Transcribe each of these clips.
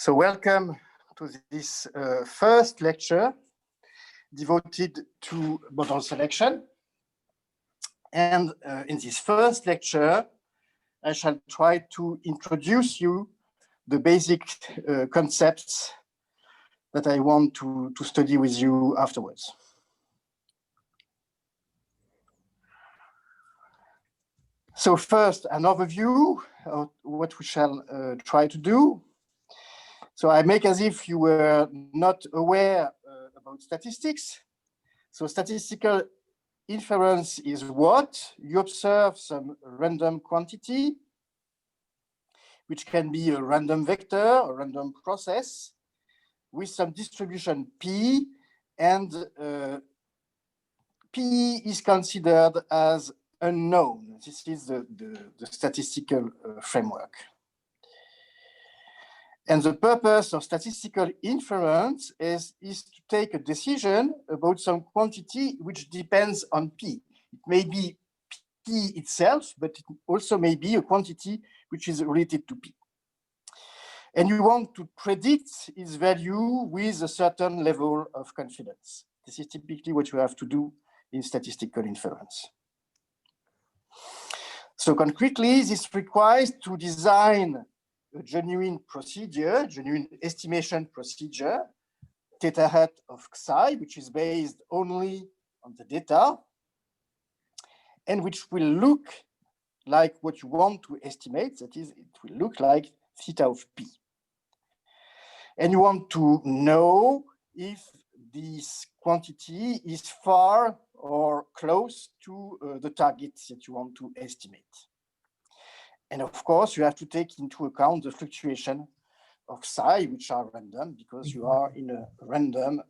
So welcome to this first lecture devoted to model selection. And in this first lecture, I shall try to introduce you the basic concepts that I want to study with you afterwards. So first, an overview of what we shall try to do. So I make as if you were not aware about statistics. So statistical inference is what? You observe some random quantity, which can be a random vector, a random process, with some distribution P, and P is considered as unknown. This is the statistical framework. And the purpose of statistical inference is to take a decision about some quantity which depends on P. It may be P itself, but it also may be a quantity which is related to P. And you want to predict its value with a certain level of confidence. This is typically what you have to do in statistical inference. So concretely, this requires to design a genuine procedure, genuine estimation procedure, theta hat of Xi, which is based only on the data, and which will look like what you want to estimate, that is, it will look like theta of P. And you want to know if this quantity is far or close to the target that you want to estimate. And of course, you have to take into account the fluctuation of Xi, which are random because you are in a random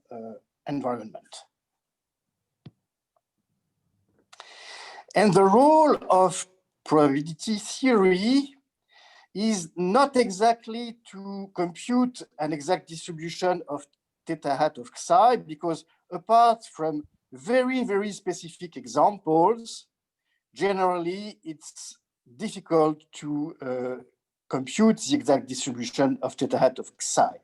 environment. And the role of probability theory is not exactly to compute an exact distribution of theta hat of Xi, because apart from very, very specific examples, generally it's difficult to compute the exact distribution of theta hat of Xi.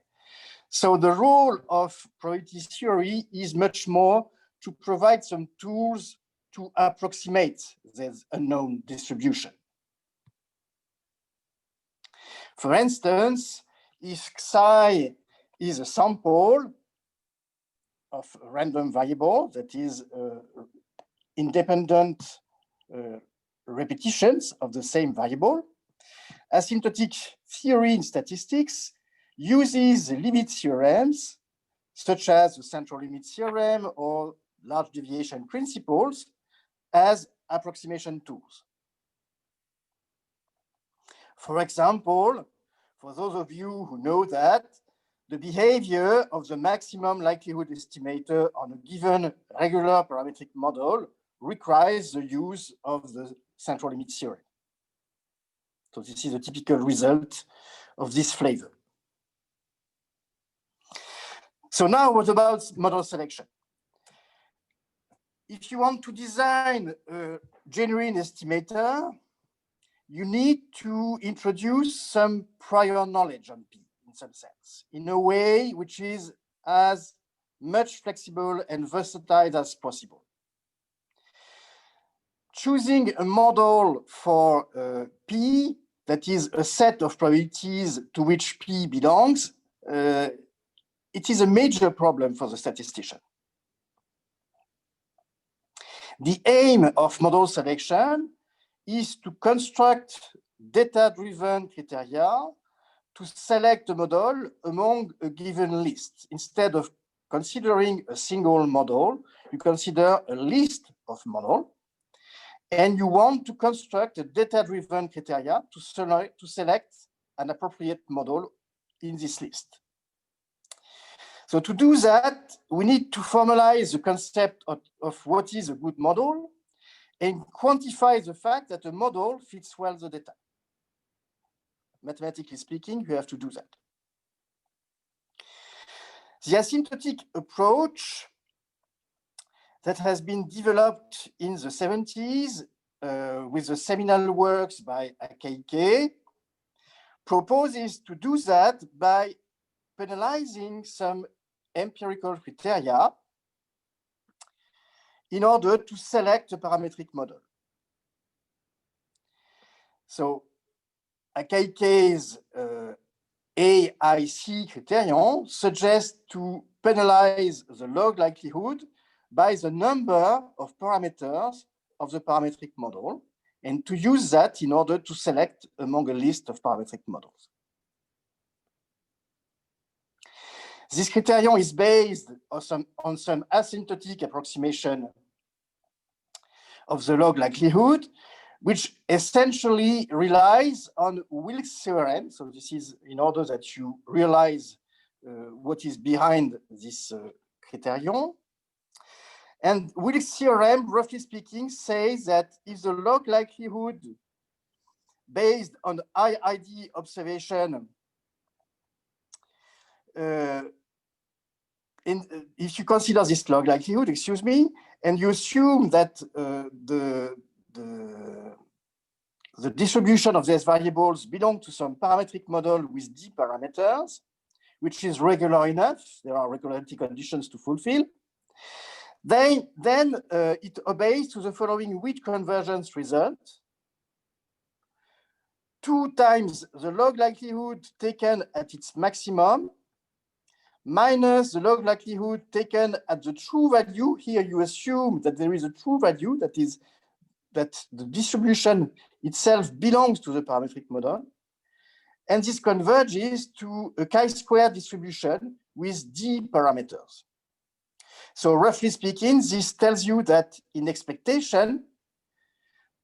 So the role of probability theory is much more to provide some tools to approximate this unknown distribution. For instance, if Xi is a sample of a random variable that is independent repetitions of the same variable, asymptotic theory in statistics uses limit theorems, such as the central limit theorem or large deviation principles, as approximation tools. For example, for those of you who know that, the behavior of the maximum likelihood estimator on a given regular parametric model requires the use of the central limit theorem. So this is a typical result of this flavor. So now what about model selection? If you want to design a genuine estimator, you need to introduce some prior knowledge on P in some sense, in a way which is as much flexible and versatile as possible. Choosing a model for P that is a set of probabilities to which P belongs, it is a major problem for the statistician. The aim of model selection is to construct data-driven criteria to select a model among a given list. Instead of considering a single model, you consider a list of models, and you want to construct a data-driven criteria to select an appropriate model in this list. So to do that, we need to formalize the concept of what is a good model and quantify the fact that a model fits well the data. Mathematically speaking, you have to do that. The asymptotic approach that has been developed in the 70s with the seminal works by Akaike proposes to do that by penalizing some empirical criteria in order to select a parametric model. So AKK's AIC criterion suggests to penalize the log likelihood by the number of parameters of the parametric model, and to use that in order to select among a list of parametric models. This criterion is based on some asymptotic approximation of the log likelihood, which essentially relies on Wilks theorem. So this is in order that you realize what is behind this criterion. And Wilks theorem, roughly speaking, says that if the log likelihood based on IID observation, if you consider this log likelihood, excuse me, and you assume that the distribution of these variables belong to some parametric model with D parameters, which is regular enough, there are regularity conditions to fulfill, then it obeys to the following weight convergence result: 2 times the log likelihood taken at its maximum minus the log likelihood taken at the true value. Here you assume that there is a true value, that is, that the distribution itself belongs to the parametric model. And this converges to a chi-square distribution with D parameters. So roughly speaking, this tells you that in expectation,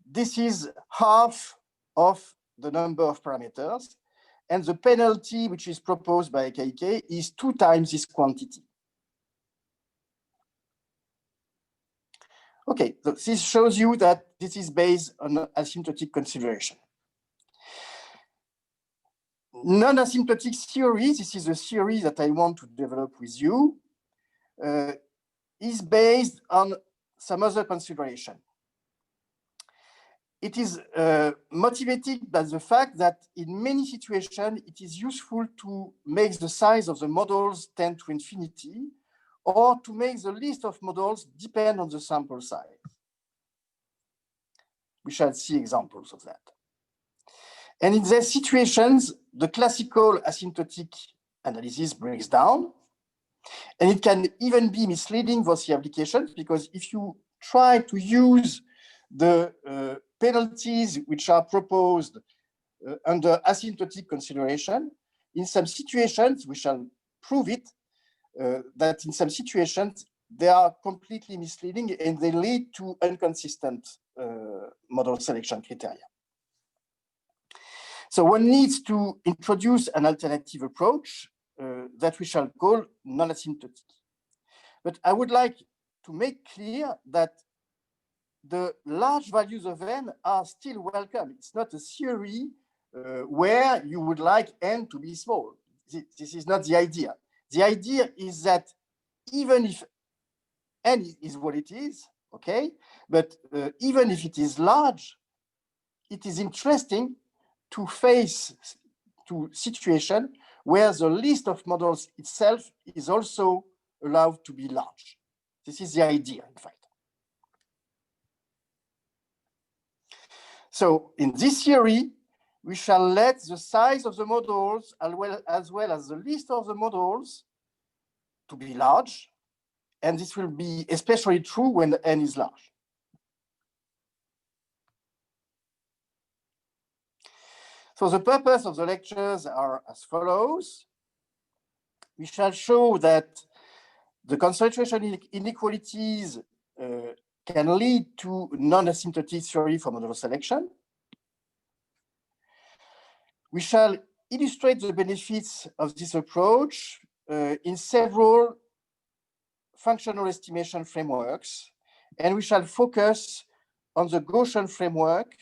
this is half of the number of parameters, and the penalty which is proposed by AKK is 2 times this quantity. Okay, so this shows you that this is based on asymptotic consideration. Non-asymptotic theory, this is a theory that I want to develop with you, is based on some other consideration. It is motivated by the fact that in many situations, it is useful to make the size of the models tend to infinity, or to make the list of models depend on the sample size. We shall see examples of that. And in these situations, the classical asymptotic analysis breaks down, and it can even be misleading for the applications, because if you try to use the penalties which are proposed under asymptotic consideration, in some situations, we shall prove it, that in some situations, they are completely misleading and they lead to inconsistent model selection criteria. So one needs to introduce an alternative approach that we shall call non-asymptotic. But I would like to make clear that the large values of n are still welcome. It's not a theory where you would like n to be small. This is not the idea. The idea is that even if n is what it is, okay, but even if it is large, it is interesting to face to situation where the list of models itself is also allowed to be large. This is the idea, in fact. So in this theory, we shall let the size of the models as well as the list of the models to be large. And this will be especially true when n is large. So the purpose of the lectures are as follows. We shall show that the concentration inequalities can lead to non-asymptotic theory for model selection. We shall illustrate the benefits of this approach in several functional estimation frameworks, and we shall focus on the Gaussian framework.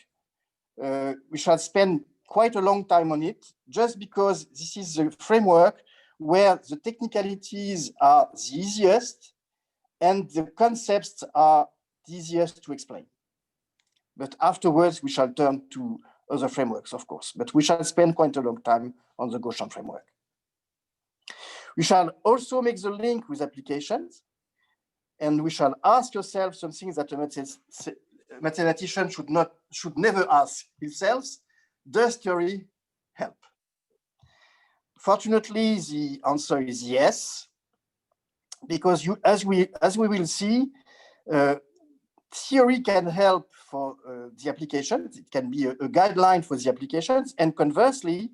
We shall spend quite a long time on it, just because this is the framework where the technicalities are the easiest and the concepts are the easiest to explain. But afterwards, we shall turn to other frameworks, of course, but we shall spend quite a long time on the Gaussian framework. We shall also make the link with applications, and we shall ask ourselves something that a mathematician should never ask himself: does theory help? Fortunately, the answer is yes, because as we will see, theory can help for the applications. It can be a guideline for the applications, and conversely,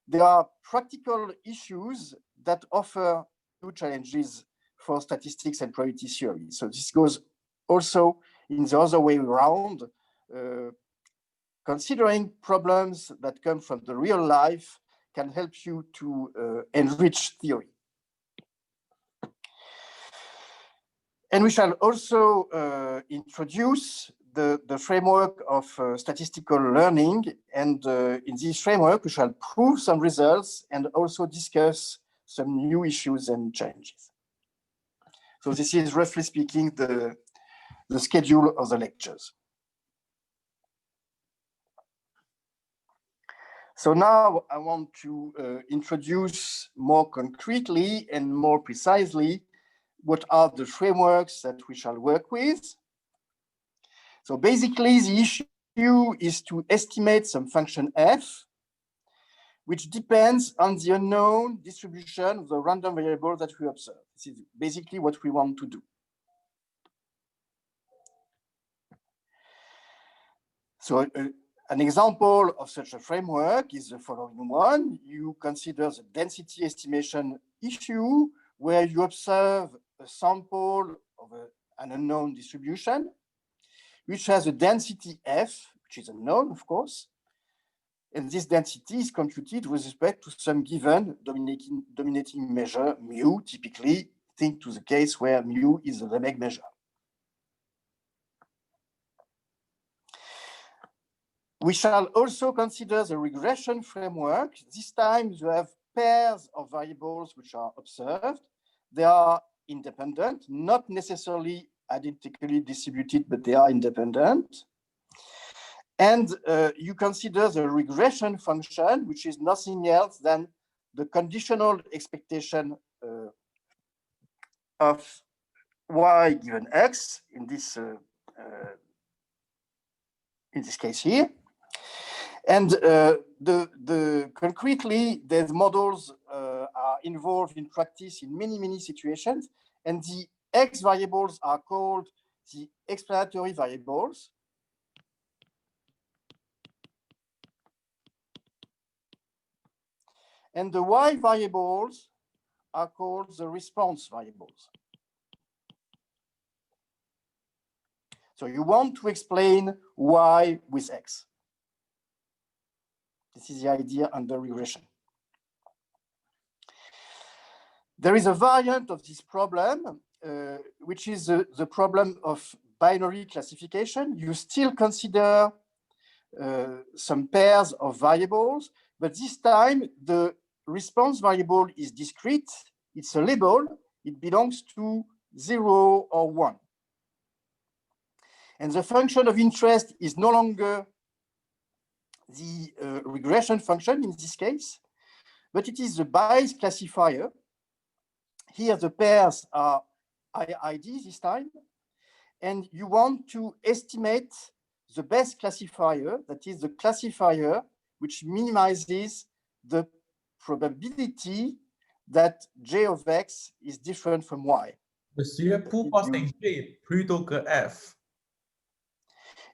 there are practical issues that offer new challenges for statistics and probability theory. So this goes also in the other way around. Considering problems that come from the real life can help you to enrich theory. And we shall also introduce the framework of statistical learning. And in this framework, we shall prove some results and also discuss some new issues and challenges. So this is, roughly speaking, the schedule of the lectures. So now I want to introduce more concretely and more precisely what are the frameworks that we shall work with. So basically, the issue is to estimate some function f, which depends on the unknown distribution of the random variable that we observe. This is basically what we want to do. So an example of such a framework is the following one. You consider the density estimation issue, where you observe a sample of an unknown distribution, which has a density f, which is unknown, of course. And this density is computed with respect to some given dominating measure, mu. Typically, think to the case where mu is the Lebesgue measure. We shall also consider the regression framework. This time you have pairs of variables which are observed. They are independent, not necessarily identically distributed, but they are independent. And you consider the regression function, which is nothing else than the conditional expectation of y given x in this case here. And concretely, the models are involved in practice in many situations, and the x variables are called the explanatory variables. And the y variables are called the response variables. So you want to explain y with x. This is the idea under regression. There is a variant of this problem, which is the problem of binary classification. You still consider some pairs of variables, but this time the response variable is discrete. It's a label. It belongs to 0 or 1. And the function of interest is no longer the regression function in this case, but it is the Bayes classifier. Here the pairs are IID this time, and you want to estimate the best classifier, that is the classifier which minimizes the probability that J of X is different from Y. Monsieur, pourquoi c'est J plutôt que F?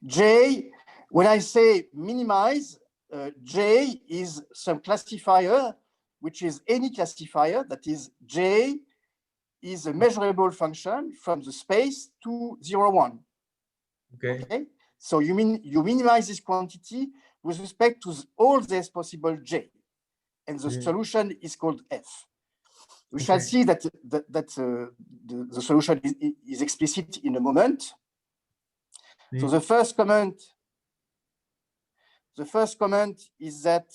J, when I say minimize, J is some classifier, which is any classifier, that is J is a measurable function from the space to 0, 1. Okay? So you minimize this quantity with respect to all these possible J, and the solution is called F. We shall see that the solution is explicit in a moment. So the first comment is that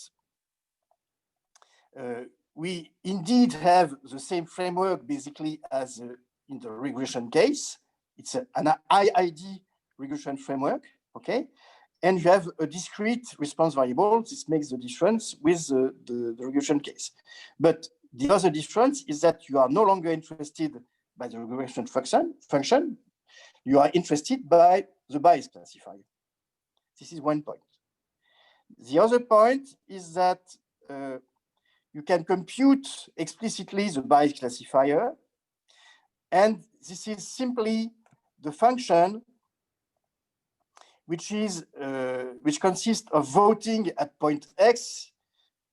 we indeed have the same framework basically as in the regression case. It's an IID regression framework, okay? And you have a discrete response variable. This makes the difference with the regression case. But The other difference is that you are no longer interested by the regression function. You are interested by the bias classifier. This is one point. The other point is that you can compute explicitly the bias classifier, and this is simply the function which consists of voting at point X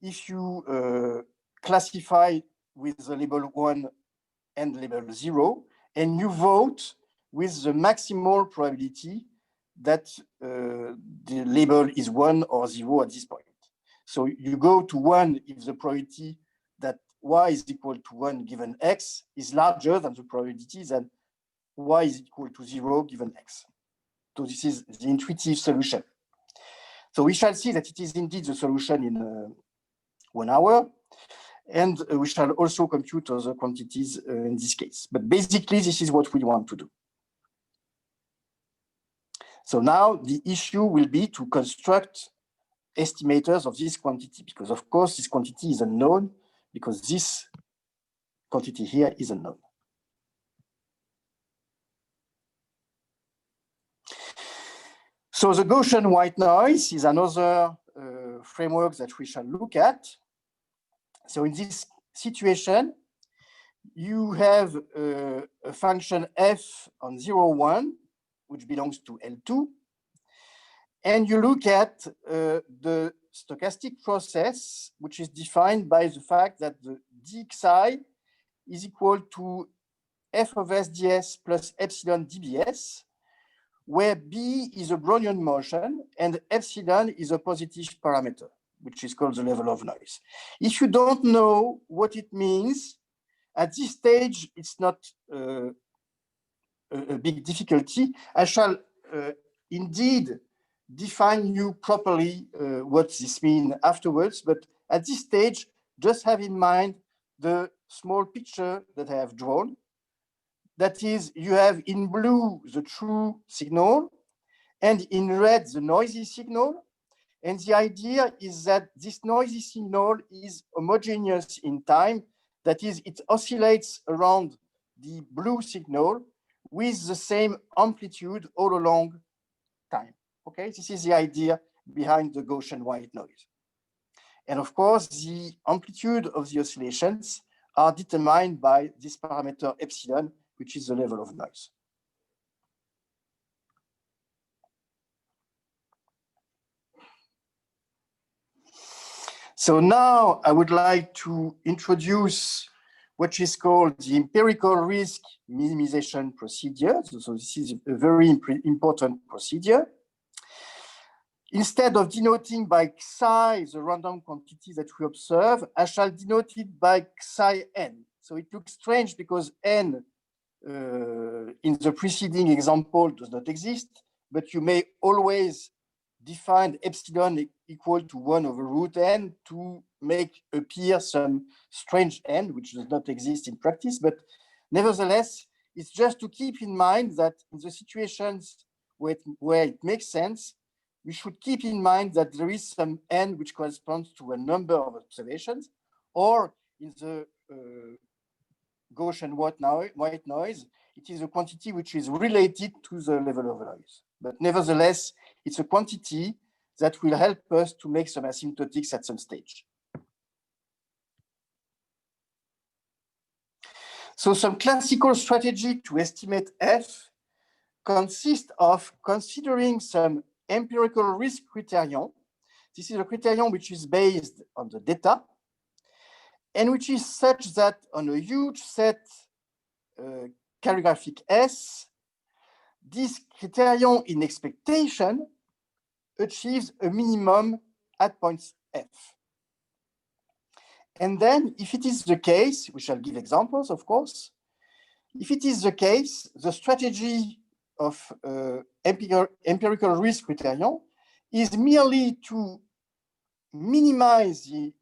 if you classify with the label 1 and label 0, and you vote with the maximal probability that the label is 1 or 0 at this point. So you go to 1 if the probability that y is equal to 1 given x is larger than the probability that y is equal to 0 given x. So this is the intuitive solution. So we shall see that it is indeed the solution in 1 hour. And we shall also compute other quantities in this case. But basically, this is what we want to do. So now the issue will be to construct estimators of this quantity, because of course this quantity is unknown, because this quantity here is unknown. So the Gaussian white noise is another framework that we shall look at. So in this situation, you have a function f on 0, 1, which belongs to L2, and you look at the stochastic process, which is defined by the fact that the dxi is equal to f of s ds plus epsilon dbs, where b is a Brownian motion and epsilon is a positive parameter, which is called the level of noise. If you don't know what it means, at this stage, it's not a big difficulty. I shall indeed define you properly what this means afterwards, but at this stage, just have in mind the small picture that I have drawn. That is, you have in blue the true signal, and in red the noisy signal. And the idea is that this noisy signal is homogeneous in time. That is, it oscillates around the blue signal with the same amplitude all along time. Okay, this is the idea behind the Gaussian white noise. And of course, the amplitude of the oscillations are determined by this parameter epsilon, which is the level of noise. So now I would like to introduce what is called the empirical risk minimization procedure. So this is a very important procedure. Instead of denoting by psi the random quantity that we observe, I shall denote it by psi n. So it looks strange because n in the preceding example does not exist, but you may always define epsilon equal to 1 over root n to make appear some strange n, which does not exist in practice. But nevertheless, it's just to keep in mind that in the situations where it makes sense, we should keep in mind that there is some n which corresponds to a number of observations, or in the Gaussian white noise, it is a quantity which is related to the level of noise. But nevertheless, it's a quantity that will help us to make some asymptotics at some stage. So some classical strategy to estimate f consists of considering some empirical risk criterion. This is a criterion which is based on the data, and which is such that on a huge set calligraphic S, this criterion in expectation achieves a minimum at points F. And then if it is the case, we shall give examples, of course. If it is the case, the strategy of empirical risk criterion is merely to minimize the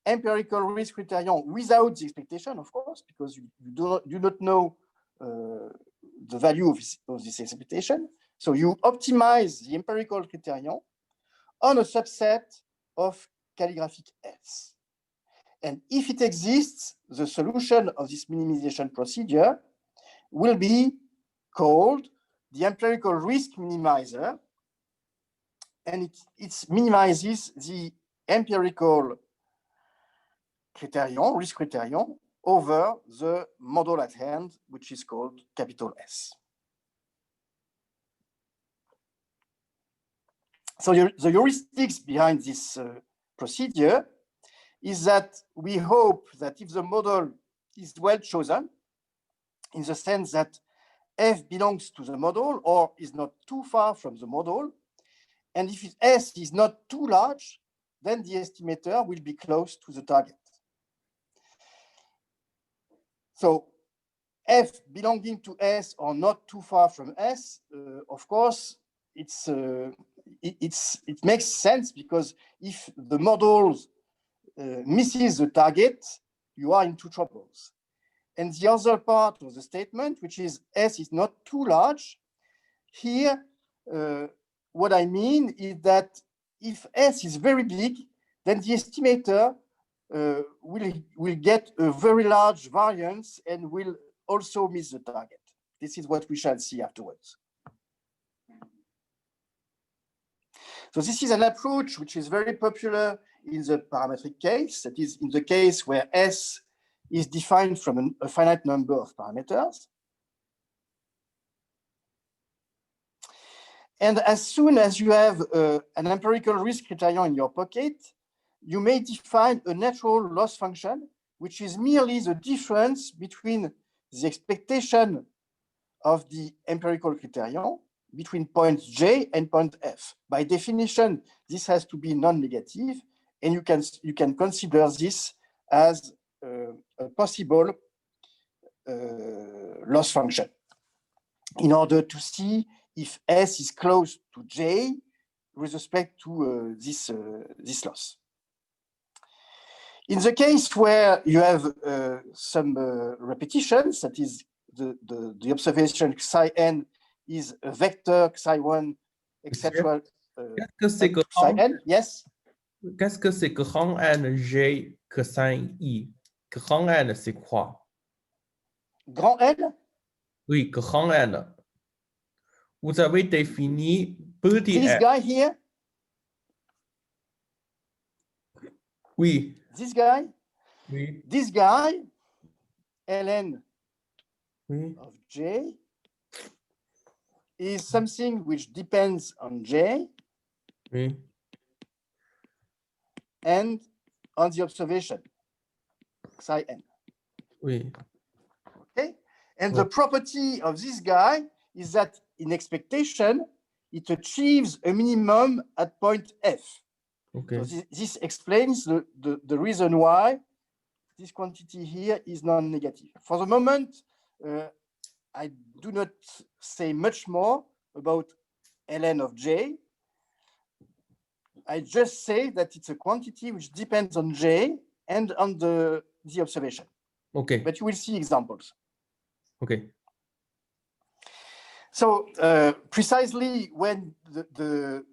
empirical risk criterion without the expectation, of course, because you do not know the value of this expectation. So you optimize the empirical criterion on a subset of calligraphic S. And if it exists, the solution of this minimization procedure will be called the empirical risk minimizer, and it minimizes the empirical criterion, risk criterion, over the model at hand, which is called capital S. So the heuristics behind this procedure is that we hope that if the model is well chosen, in the sense that F belongs to the model or is not too far from the model, and if S is not too large, then the estimator will be close to the target. So F belonging to S or not too far from S, of course, it makes sense, because if the model misses the target, you are into troubles. And the other part of the statement, which is S is not too large, here, what I mean is that if S is very big, then the estimator will get a very large variance and will also miss the target. This is what we shall see afterwards. So this is an approach which is very popular in the parametric case, that is, in the case where S is defined from a finite number of parameters. And as soon as you have an empirical risk criterion in your pocket, you may define a natural loss function, which is merely the difference between the expectation of the empirical criterion between point J and point F. By definition, this has to be non-negative, and you can consider this as a possible loss function in order to see if S is close to J with respect to this loss. In the case where you have some repetitions, that is the observation psi n is a vector psi1, etc. Psi n, yes? Qu'est-ce que c'est grand N G que sin I? Grand N, c'est quoi? Grand N? Oui, grand N. Vous avez défini petit This N. guy here? Oui. This guy? Oui. This guy, ln Oui. of J, is something which depends on J Oui. and on the observation, psi n. Oui. Okay? And the property of this guy is that in expectation, it achieves a minimum at point F. Okay. So this explains the reason why this quantity here is non-negative. For the moment, I do not say much more about ln of J. I just say that it's a quantity which depends on J and on the observation. Okay. But you will see examples. Okay. So precisely when the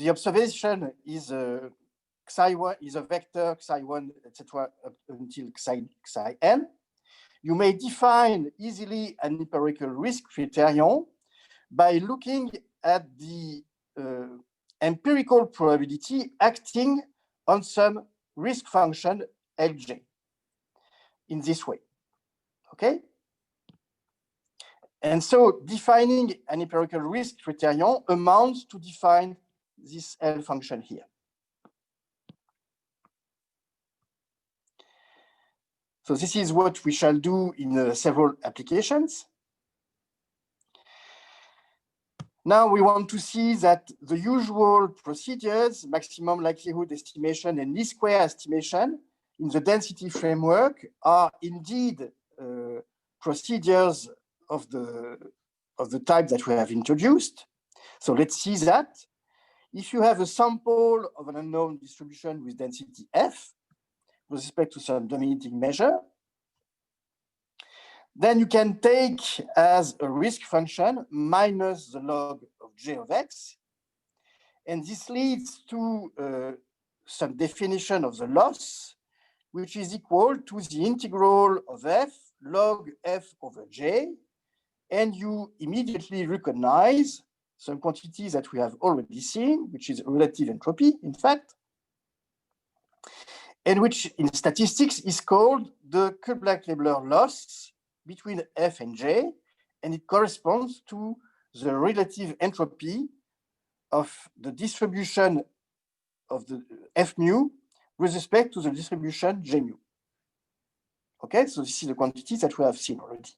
observation is psi1 is a vector psi1, etc., up until psi n, you may define easily an empirical risk criterion by looking at the empirical probability acting on some risk function Lj in this way. Okay? And so defining an empirical risk criterion amounts to define this L function here. So this is what we shall do in several applications. Now we want to see that the usual procedures, maximum likelihood estimation and least square estimation in the density framework, are indeed procedures of the type that we have introduced. So let's see that. If you have a sample of an unknown distribution with density F with respect to some dominating measure, then you can take as a risk function minus the log of J of X. And this leads to some definition of the loss, which is equal to the integral of f log f over j. And you immediately recognize some quantity that we have already seen, which is relative entropy, in fact, and which in statistics is called the Kullback-Leibler loss between f and j, and it corresponds to the relative entropy of the distribution of the f mu with respect to the distribution j mu. Okay, so this is the quantity that we have seen already.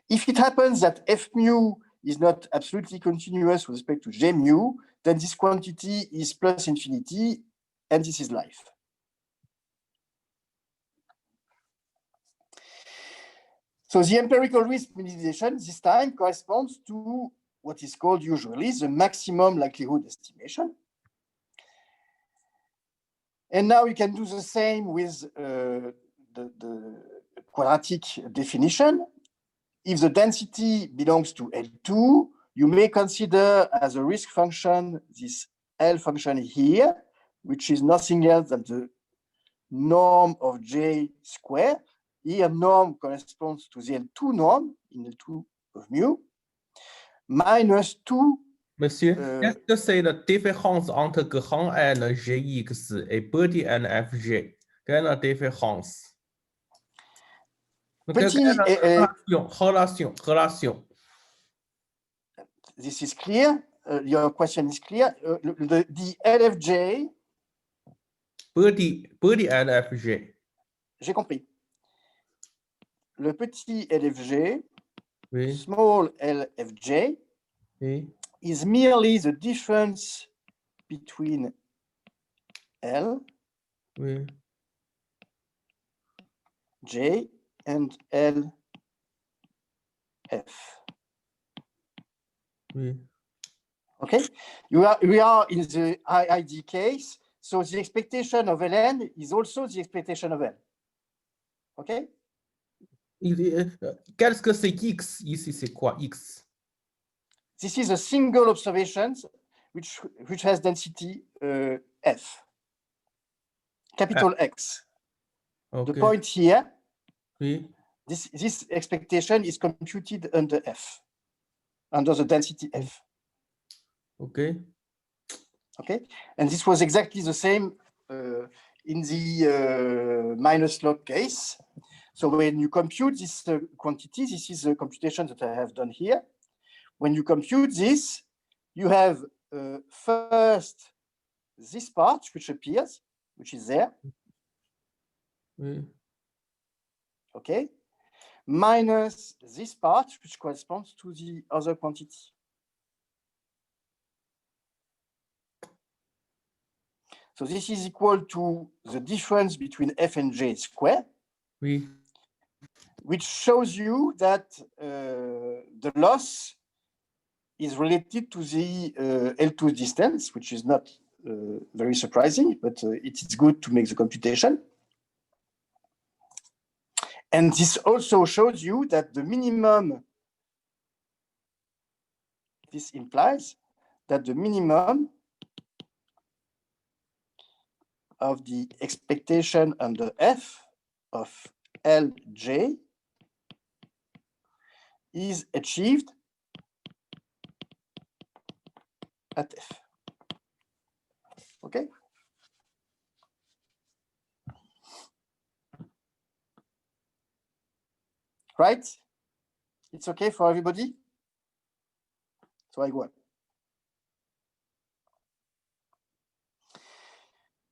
If it happens that f mu is not absolutely continuous with respect to j mu, then this quantity is plus infinity, and this is life. So the empirical risk minimization this time corresponds to what is called usually the maximum likelihood estimation. And now you can do the same with the quadratic definition. If the density belongs to L2, you may consider as a risk function this L function here, which is nothing else than the norm of J squared. Here, norm corresponds to the L2 norm in L2 of mu, minus 2. Monsieur, qu'est-ce que c'est la différence entre grand N, Gx et petit n, Fg? Quelle est la différence? Relation. This is clear. Your question is clear. The LFJ. Petit n, Fg. J'ai compris. Le petit LFG, oui. Small LFJ, oui. Is merely the difference between L, oui. J, and L, F. Oui. Okay, we are in the IID case, so the expectation of Ln is also the expectation of L. Okay. Qu'est-ce que c'est X? Ici, c'est quoi X? This is a single observation which has density F, capital X. Okay. The point here, oui. this expectation is computed under F, under the density F. Okay. Okay, and this was exactly the same in the minus log case. So when you compute this quantity, this is the computation that I have done here. When you compute this, you have first this part which appears, which is there. Oui. Okay, minus this part which corresponds to the other quantity. So this is equal to the difference between F and J squared. Oui. Which shows you that the loss is related to the L2 distance, which is not very surprising, but it is good to make the computation. And this also shows you that the minimum, this implies that the minimum of the expectation under F of Lj is achieved at F. Okay. Right? It's okay for everybody? So I go on.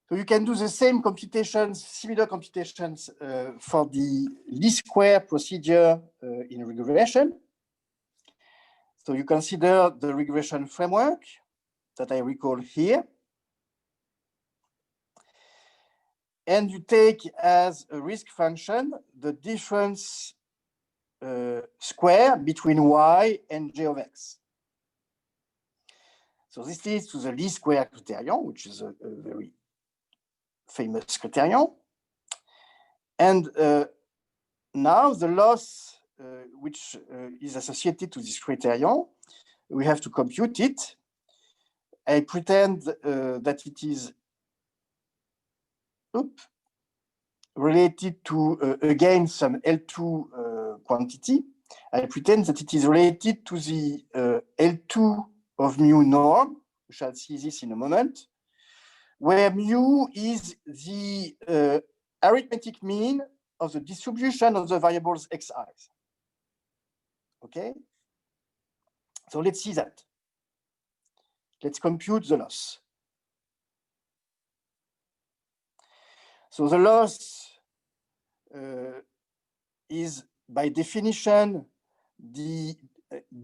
So you can do the same computations, similar computations for the least square procedure in regression. So you consider the regression framework that I recall here. And you take as a risk function the difference square between y and j of x. So this leads to the least square criterion, which is a very famous criterion. And now the loss which is associated to this criterion, we have to compute it. I pretend that it is related to, again, some L2 quantity. I pretend that it is related to the L2 of mu norm. We shall see this in a moment, where mu is the arithmetic mean of the distribution of the variables xi's. Okay? So let's see that. Let's compute the loss. So the loss is, by definition, the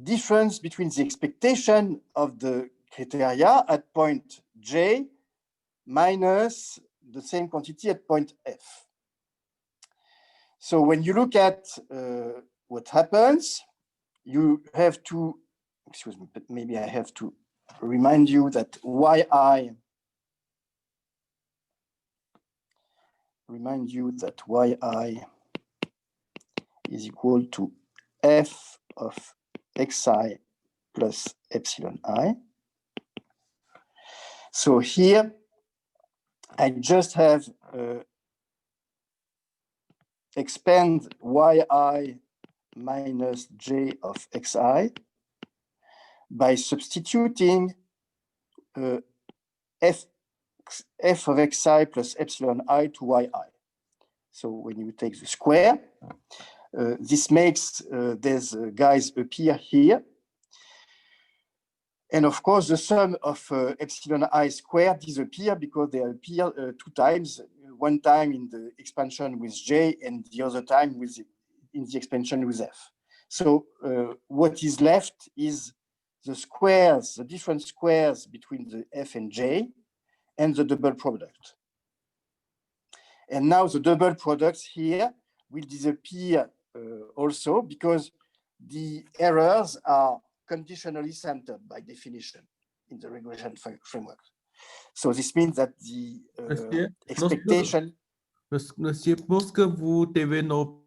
difference between the expectation of the criteria at point J minus the same quantity at point F. So when you look at what happens, you have to, excuse me, but maybe I have to remind you that yi is equal to f of xi plus epsilon I. So here, I just have expand yi minus j of xi by substituting f of xi plus epsilon I to yi. So when you take the square, this makes these guys appear here. And of course, the sum of epsilon I squared disappear because they appear two times, one time in the expansion with J and the other time in the expansion with F. So what is left is the squares, the different squares between the F and J and the double product. And now the double products here will disappear also because the errors are conditionally centered by definition in the regression framework. So this means that the expectation. Monsieur, lorsque vous développez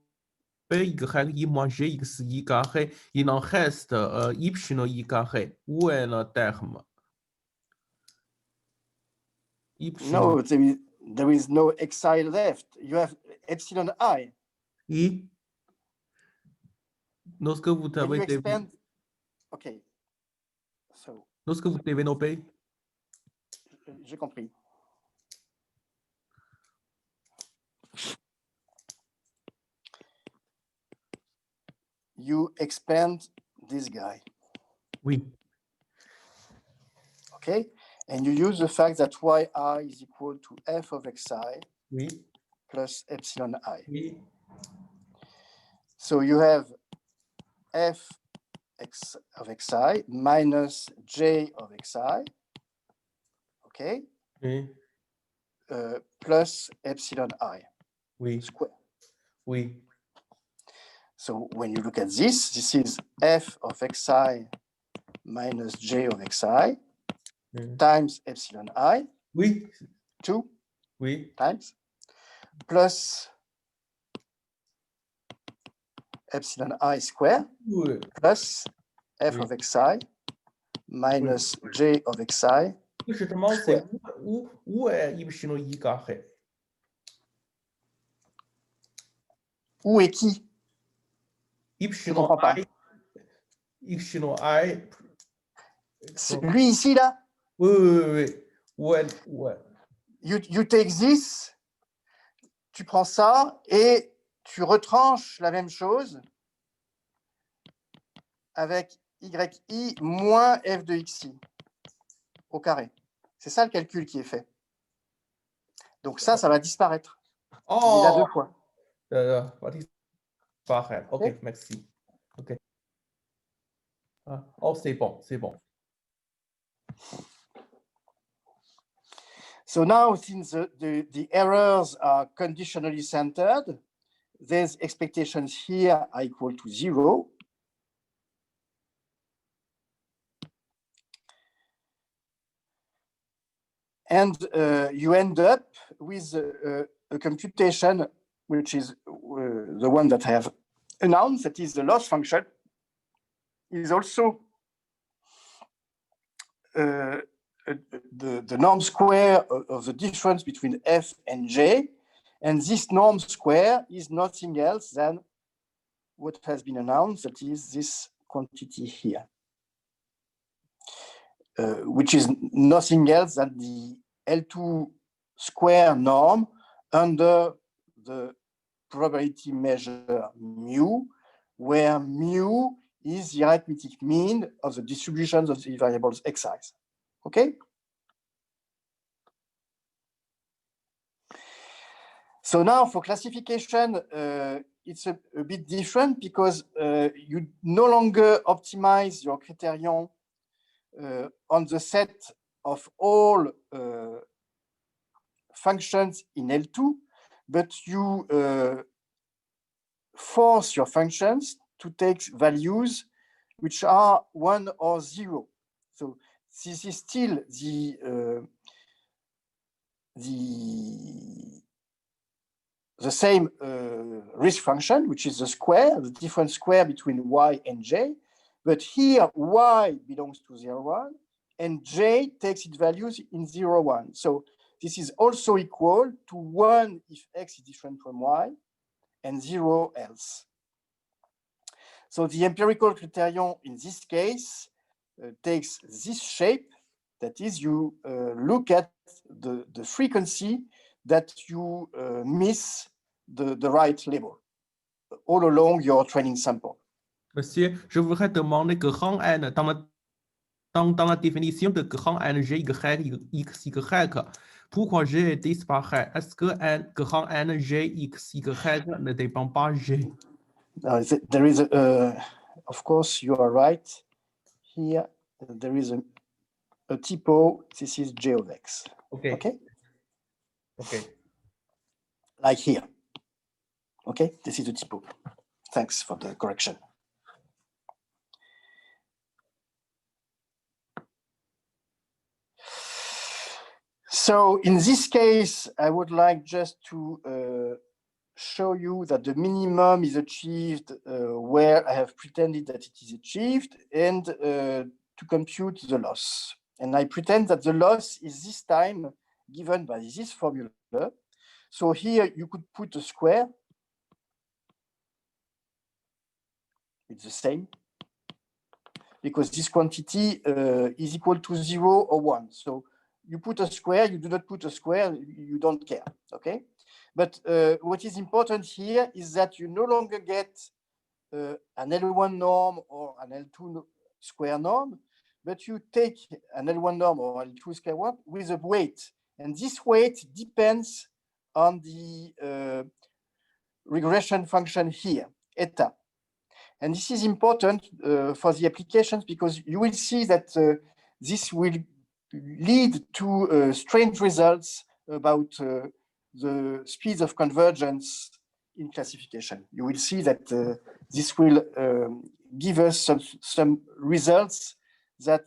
une règle I moins G, X I carré, il en reste Y I carré. Où est le terme? No, there is no xi left. You have epsilon I. I? Lorsque vous avez expand... OK. So, lorsque vous développez. J'ai compris. You expand this guy. Oui. Okay. And you use the fact that yi is equal to f of xi oui. plus epsilon I. Oui. So you have f of xi minus j of xi, okay? Oui. Plus epsilon I oui. square. Oui. So when you look at this is f of xi minus j of xi times epsilon I. Oui. 2 oui. times plus epsilon I square oui. plus f oui. of xi minus oui. j of xi. Je demande c'est où est Y I carré? Où est qui? Y comprends pas. Y I. Lui ici là? Oui. Ouais. You take this, tu prends ça et tu retranches la même chose avec yi moins f de xi au carré. C'est ça le calcul qui est fait. Donc ça va disparaître. Oh. Il est là deux fois. Ok, merci. Ok. Oh, c'est bon. So now, since the errors are conditionally centered, these expectations here are equal to 0. And you end up with a computation, which is the one that I have announced, that is the loss function, is also the norm square of the difference between f and j. And this norm square is nothing else than what has been announced, that is this quantity here, which is nothing else than the L2 square norm under the probability measure mu, where mu is the arithmetic mean of the distributions of the variables xi's. Okay? So now for classification, it's a bit different because you no longer optimize your criterion on the set of all functions in L2, but you force your functions to take values which are 1 or 0. So this is still the same risk function, which is the square, the difference square between y and j. But here, y belongs to 0, 1, and j takes its values in 0, 1. So this is also equal to 1 if x is different from y, and 0 else. So the empirical criterion in this case takes this shape. That is, you look at the frequency that you miss the right label all along your training sample. Monsieur, je voudrais demander grand N dans la définition de grand N, G, Y, X, Y. Pourquoi G disparaît? Est-ce que grand N, G, X, Y ne dépend pas G? There is, of course, you are right. Here, there is a typo. This is J of X. Okay. Okay. Okay. Like here. Okay, this is a typo. Thanks for the correction. So in this case, I would like just to show you that the minimum is achieved where I have pretended that it is achieved, and to compute the loss. And I pretend that the loss is this time given by this formula. So here you could put a square. It's the same, because this quantity is equal to 0 or 1. So you put a square, you do not put a square, you don't care, okay? But what is important here is that you no longer get an L1 norm or an L2 square norm, but you take an L1 norm or L2 square norm with a weight. And this weight depends on the regression function here, eta. And this is important for the applications, because you will see that this will lead to strange results about the speeds of convergence in classification. You will see that this will give us some results that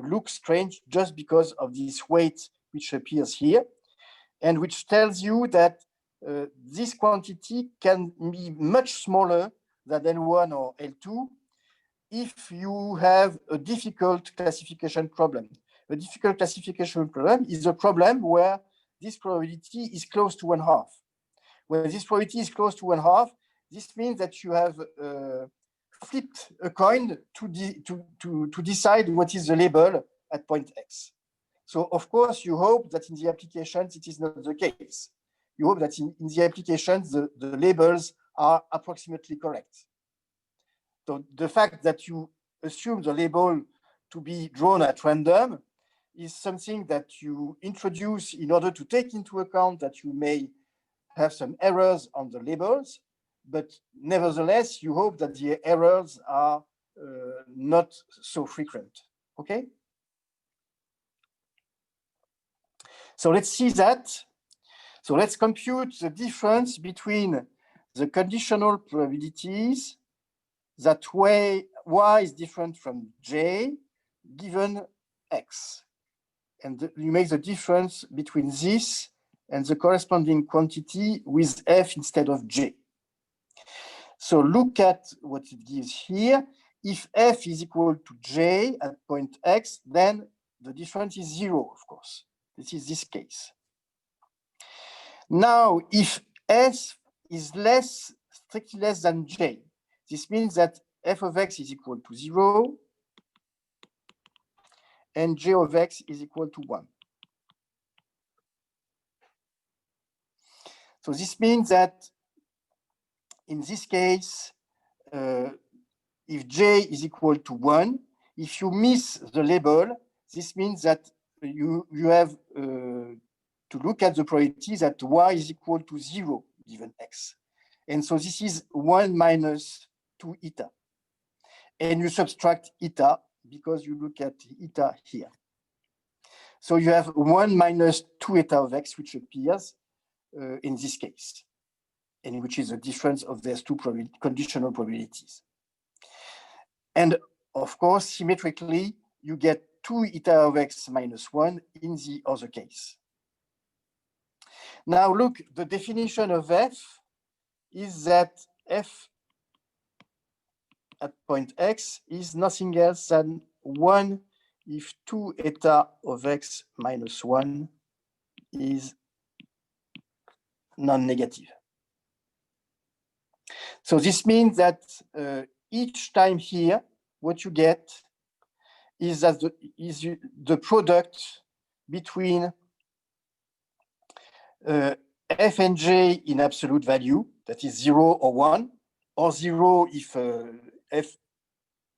look strange just because of this weight which appears here, and which tells you that this quantity can be much smaller than L1 or L2 if you have a difficult classification problem. A difficult classification problem is a problem where this probability is close to 1/2. When this probability is close to 1/2, this means that you have flipped a coin to decide what is the label at point X. So of course, you hope that in the applications, it is not the case. You hope that in the applications, the labels are approximately correct. So the fact that you assume the label to be drawn at random is something that you introduce in order to take into account that you may have some errors on the labels, but nevertheless, you hope that the errors are not so frequent, okay? So let's see that. So let's compute the difference between the conditional probabilities that way y is different from j given x. And you make the difference between this and the corresponding quantity with f instead of j. So look at what it gives here. If f is equal to j at point x, then the difference is 0, of course. This is this case. Now, if S is strictly less than J. This means that f of x is equal to 0 and J of x is equal to 1. So this means that in this case, if J is equal to 1, if you miss the label, this means that you have to look at the probability that y is equal to 0 given x. And so this is 1 minus 2 eta. And you subtract eta because you look at eta here. So you have 1 minus 2 eta of x, which appears in this case, and which is the difference of these two conditional probabilities. And of course, symmetrically, you get 2 eta of x minus 1 in the other case. Now look, the definition of f is that f at point x is nothing else than 1 if 2 eta of x minus 1 is non-negative. So this means that each time here, what you get is that the product between f and j in absolute value, that is 0 or 1, or 0 if f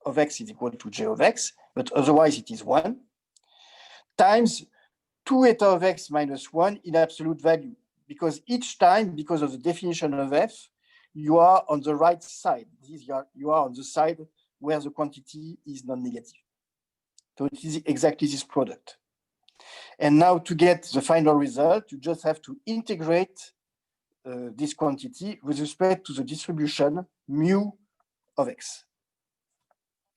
of x is equal to j of x, but otherwise it is 1, times 2 eta of x minus 1 in absolute value, because each time, because of the definition of f, you are on the right side. You are on the side where the quantity is non-negative. So it is exactly this product. And now to get the final result, you just have to integrate this quantity with respect to the distribution mu of x.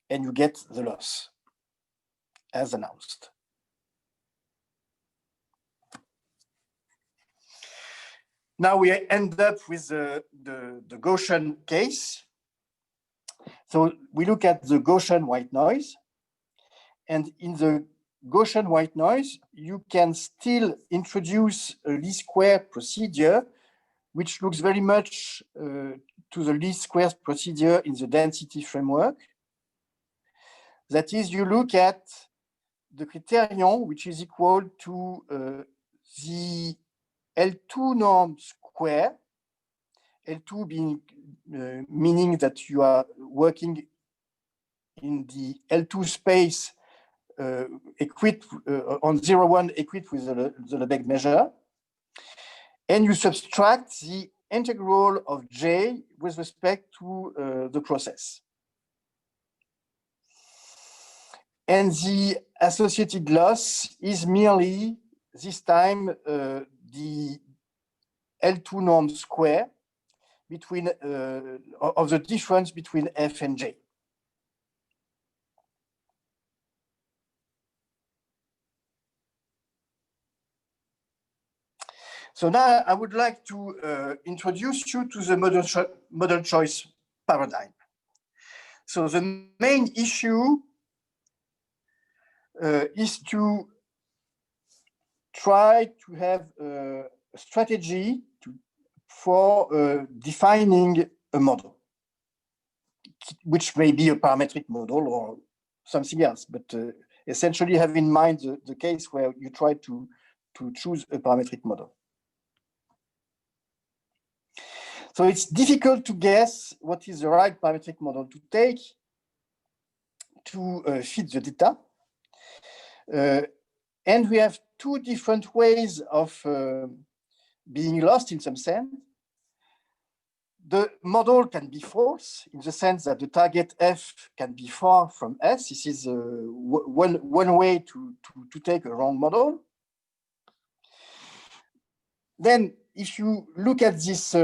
And you get the loss as announced. Now we end up with the Gaussian case. So we look at the Gaussian white noise. And in the Gaussian white noise, you can still introduce a least square procedure, which looks very much to the least square procedure in the density framework. That is, you look at the criterion, which is equal to the L2 norm square, L2 being meaning that you are working in the L2 space equipped on 0, 1 equipped with the Lebesgue measure, and you subtract the integral of J with respect to the process. And the associated loss is merely, this time, the L2 norm square between of the difference between f and j. So now I would like to introduce you to the model choice paradigm. So the main issue is to try to have a strategy for defining a model, which may be a parametric model or something else, but essentially have in mind the case where you try to choose a parametric model. So it's difficult to guess what is the right parametric model to take to fit the data. And we have two different ways of being lost in some sense. The model can be false in the sense that the target f can be far from S. This is one way to take a wrong model. Then if you look at this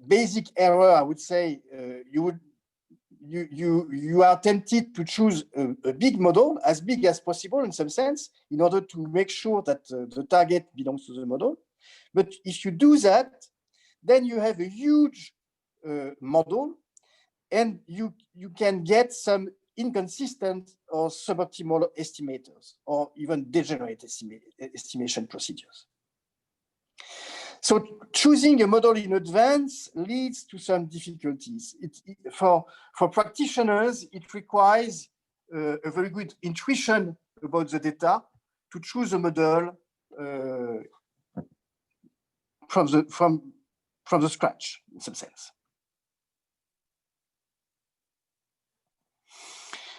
basic error, I would say you are tempted to choose a big model, as big as possible in some sense, in order to make sure that the target belongs to the model. But if you do that, then you have a huge model, and you can get some inconsistent or suboptimal estimators, or even degenerate estimation procedures. So choosing a model in advance leads to some difficulties. For practitioners, it requires a very good intuition about the data to choose a model from the scratch, in some sense.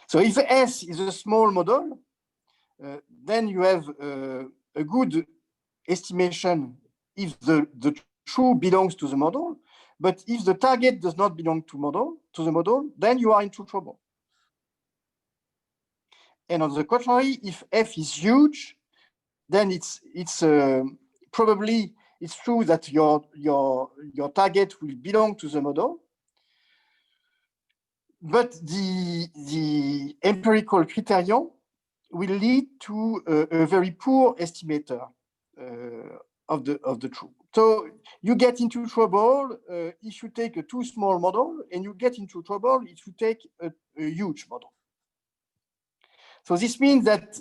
So if S is a small model, then you have a good estimation if the true belongs to the model. But if the target does not belong to the model, then you are into trouble. And on the contrary, if F is huge, then it's probably it's true that your target will belong to the model, but the empirical criterion will lead to a very poor estimator of the true. So you get into trouble if you take a too small model, and you get into trouble if you take a huge model. So this means that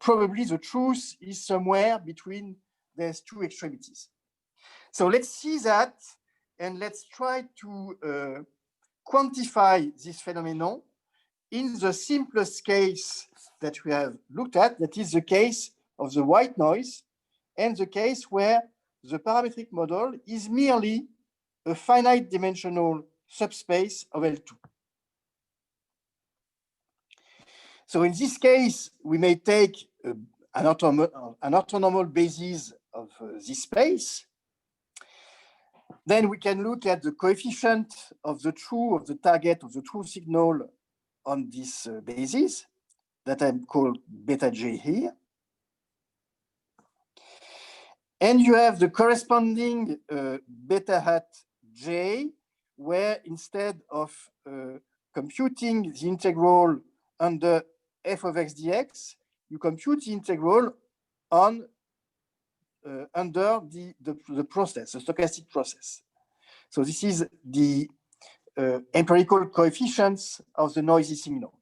probably the truth is somewhere between these two extremities. So let's see that, and let's try to quantify this phenomenon in the simplest case that we have looked at, that is the case of the white noise, and the case where the parametric model is merely a finite dimensional subspace of L2. So in this case, we may take an orthonormal basis of this space. Then we can look at the coefficient of the target of the true signal on this basis that I call beta J here. And you have the corresponding beta hat J, where instead of computing the integral under f of x dx, you compute the integral on under the process, the stochastic process. So this is the empirical coefficients of the noisy signal.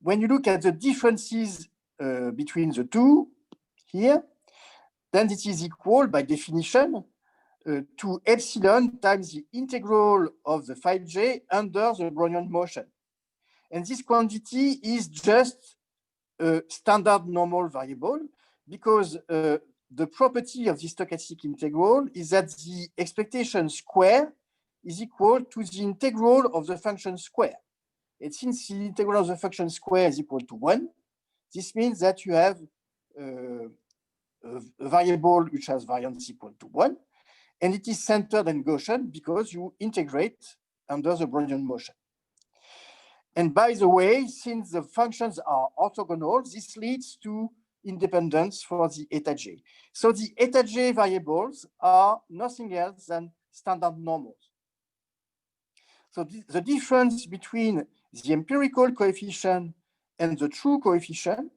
When you look at the differences between the two here, then it is equal by definition to epsilon times the integral of the phi j under the Brownian motion. And this quantity is just a standard normal variable, because the property of the stochastic integral is that the expectation square is equal to the integral of the function square. And since the integral of the function square is equal to 1, this means that you have a variable which has variance equal to 1, and it is centered and Gaussian because you integrate under the Brownian motion. And by the way, since the functions are orthogonal, this leads to independence for the eta j. So the eta j variables are nothing else than standard normals. So the difference between the empirical coefficient and the true coefficient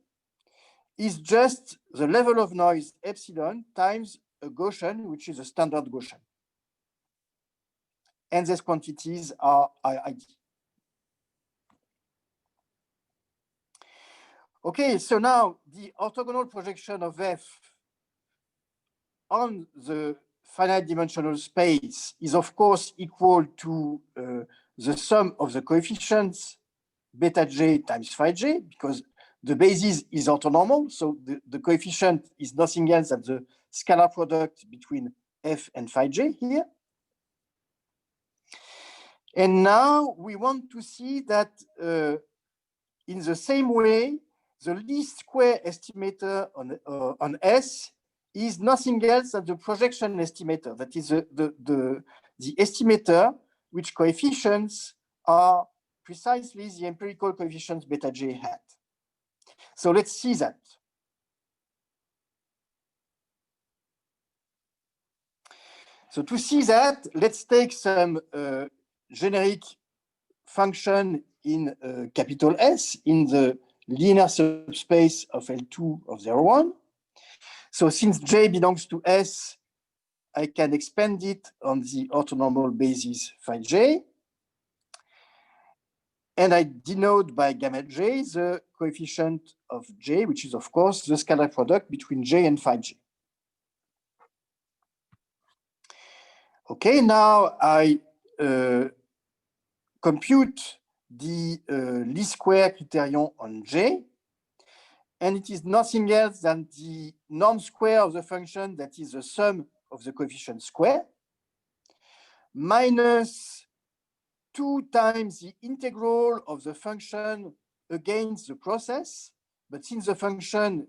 is just the level of noise epsilon times a Gaussian, which is a standard Gaussian. And these quantities are ID. Okay, so now the orthogonal projection of F on the finite dimensional space is of course equal to the sum of the coefficients beta j times phi j, because the basis is orthonormal, so the coefficient is nothing else than the scalar product between F and phi j here. And now we want to see that in the same way, the least square estimator on S is nothing else than the projection estimator. That is the estimator which coefficients are precisely the empirical coefficients beta j hat. So let's see that. So to see that, let's take some generic function in capital S in the linear subspace of L2 of 0, 1. So since J belongs to S, I can expand it on the orthonormal basis phi j. And I denote by gamma j the coefficient of J, which is of course the scalar product between J and phi j. Okay, now I compute the least square criterion on J, and it is nothing else than the norm square of the function, that is the sum of the coefficient square, minus 2 times the integral of the function against the process. But since the function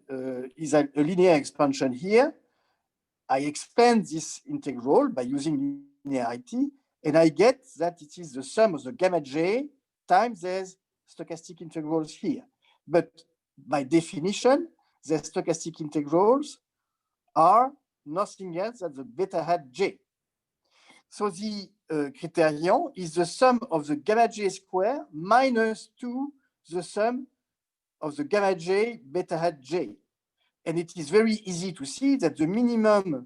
is a linear expansion here, I expand this integral by using linearity, and I get that it is the sum of the gamma j times these stochastic integrals here. But by definition, the stochastic integrals are nothing else than the beta hat j. So the criterion is the sum of the gamma j square minus 2 the sum of the gamma j beta hat j. And it is very easy to see that the minimum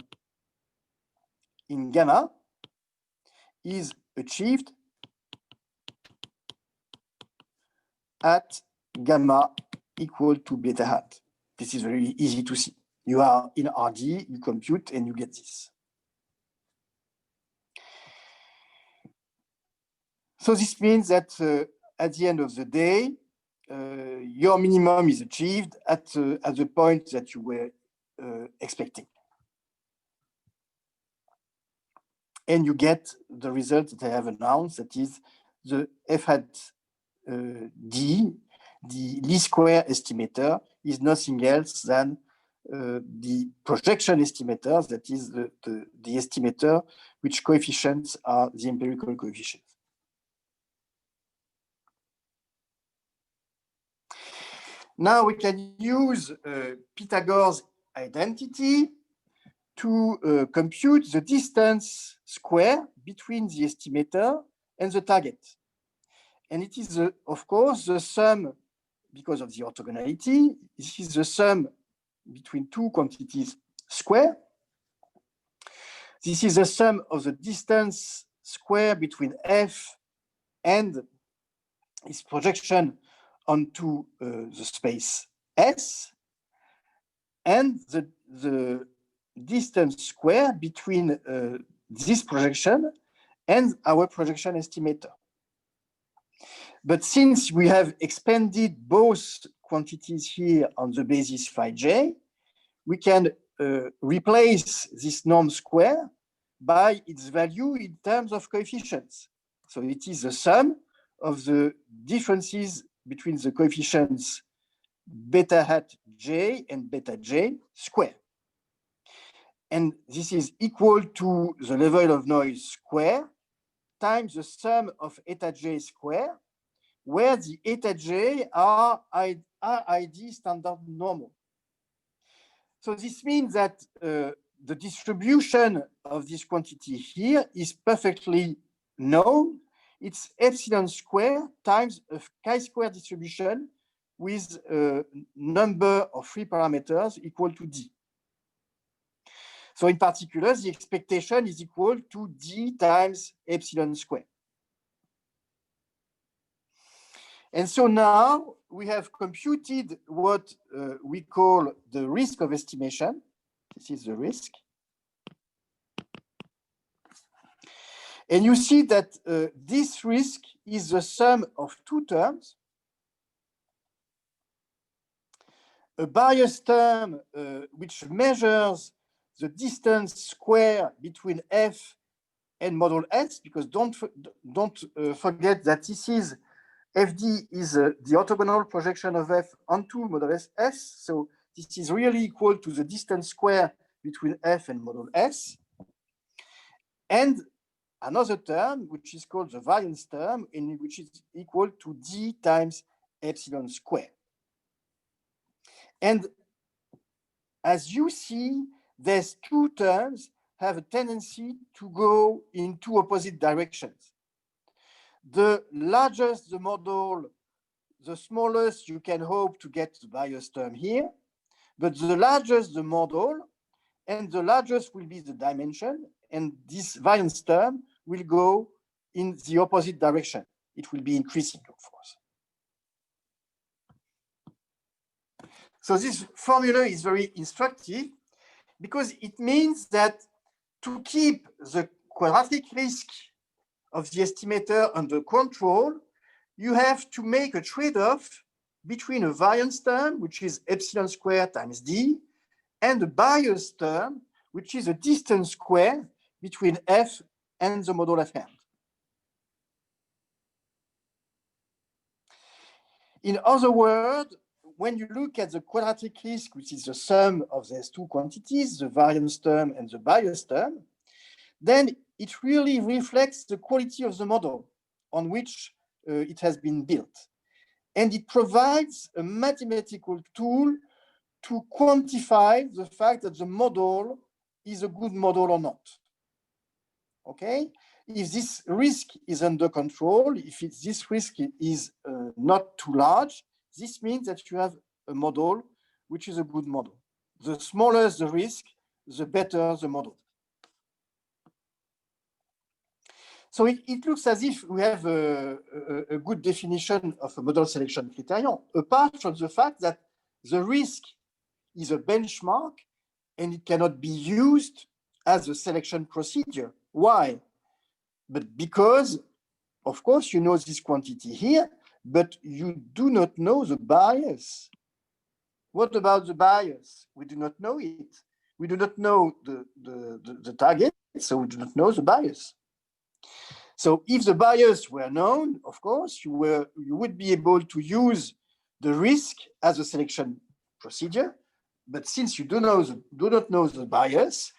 in gamma is achieved at gamma equal to beta hat. This is very easy to see. You are in RD, you compute, and you get this. So this means that at the end of the day, your minimum is achieved at the point that you were expecting. And you get the result that I have announced, that is the f hat d, the least square estimator, is nothing else than the projection estimator, that is the estimator which coefficients are the empirical coefficients. Now we can use Pythagoras' identity to compute the distance square between the estimator and the target. And it is, of course, the sum, because of the orthogonality, this is the sum between two quantities square. This is the sum of the distance square between f and its projection onto the space S, and the distance square between this projection and our projection estimator. But since we have expanded both quantities here on the basis phi j, we can replace this norm square by its value in terms of coefficients. So it is the sum of the differences between the coefficients beta hat j and beta j square. And this is equal to the level of noise square times the sum of eta j square, where the eta j are RID standard normal. So this means that the distribution of this quantity here is perfectly known. It's epsilon square times a chi-square distribution with a number of free parameters equal to d. So in particular, the expectation is equal to d times epsilon square. And so now we have computed what we call the risk of estimation. This is the risk. And you see that this risk is the sum of two terms. A bias term which measures the distance square between f and model S, because don't forget that this is FD is the orthogonal projection of f onto model S. So this is really equal to the distance square between f and model S. And another term, which is called the variance term, in which is equal to d times epsilon square. And as you see, these two terms have a tendency to go in two opposite directions. The larger the model, the smallest you can hope to get the bias term here. But the larger the model, and the largest will be the dimension, and this variance term will go in the opposite direction. It will be increasing, of course. So this formula is very instructive because it means that to keep the quadratic risk of the estimator under control, you have to make a trade-off between a variance term, which is epsilon squared times d, and a bias term, which is a distance squared between f and the model f hand. In other words, when you look at the quadratic risk, which is the sum of these two quantities, the variance term and the bias term, then it really reflects the quality of the model on which it has been built. And it provides a mathematical tool to quantify the fact that the model is a good model or not. Okay? If this risk is under control, if this risk is not too large, this means that you have a model which is a good model. The smaller the risk, the better the model. So it looks as if we have a good definition of a model selection criterion, apart from the fact that the risk is a benchmark and it cannot be used as a selection procedure. Why? But because, of course, you know this quantity here, but you do not know the bias. What about the bias? We do not know it. We do not know the target, so we do not know the bias. So if the bias were known, of course, you would be able to use the risk as a selection procedure. But since you do not know the bias,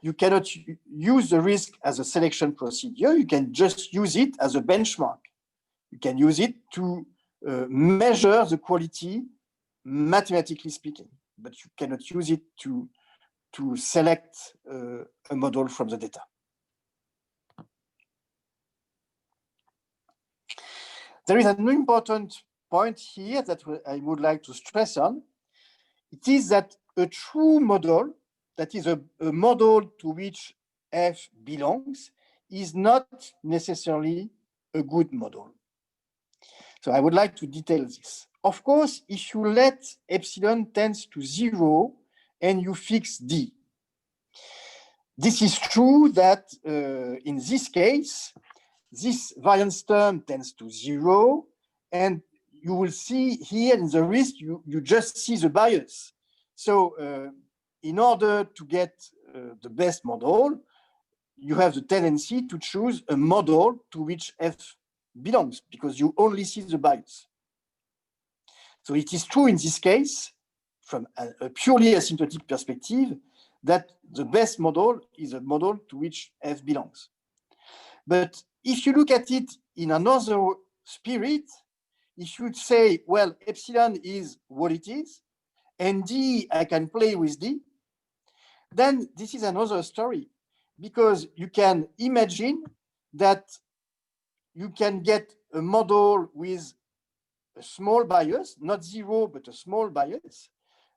you cannot use the risk as a selection procedure. You can just use it as a benchmark. You can use it to measure the quality, mathematically speaking, but you cannot use it to select a model from the data. There is an important point here that I would like to stress on. It is that a true model, that is a model to which f belongs, is not necessarily a good model. So I would like to detail this. Of course, if you let epsilon tends to 0 and you fix d, this is true that in this case, this variance term tends to 0, and you will see here in the risk, you just see the bias. So in order to get the best model, you have the tendency to choose a model to which f belongs, because you only see the bias. So it is true in this case, from a purely asymptotic perspective, that the best model is a model to which f belongs. But if you look at it in another spirit, if you say, well, epsilon is what it is, and d, I can play with d, then this is another story, because you can imagine that you can get a model with a small bias, not 0, but a small bias,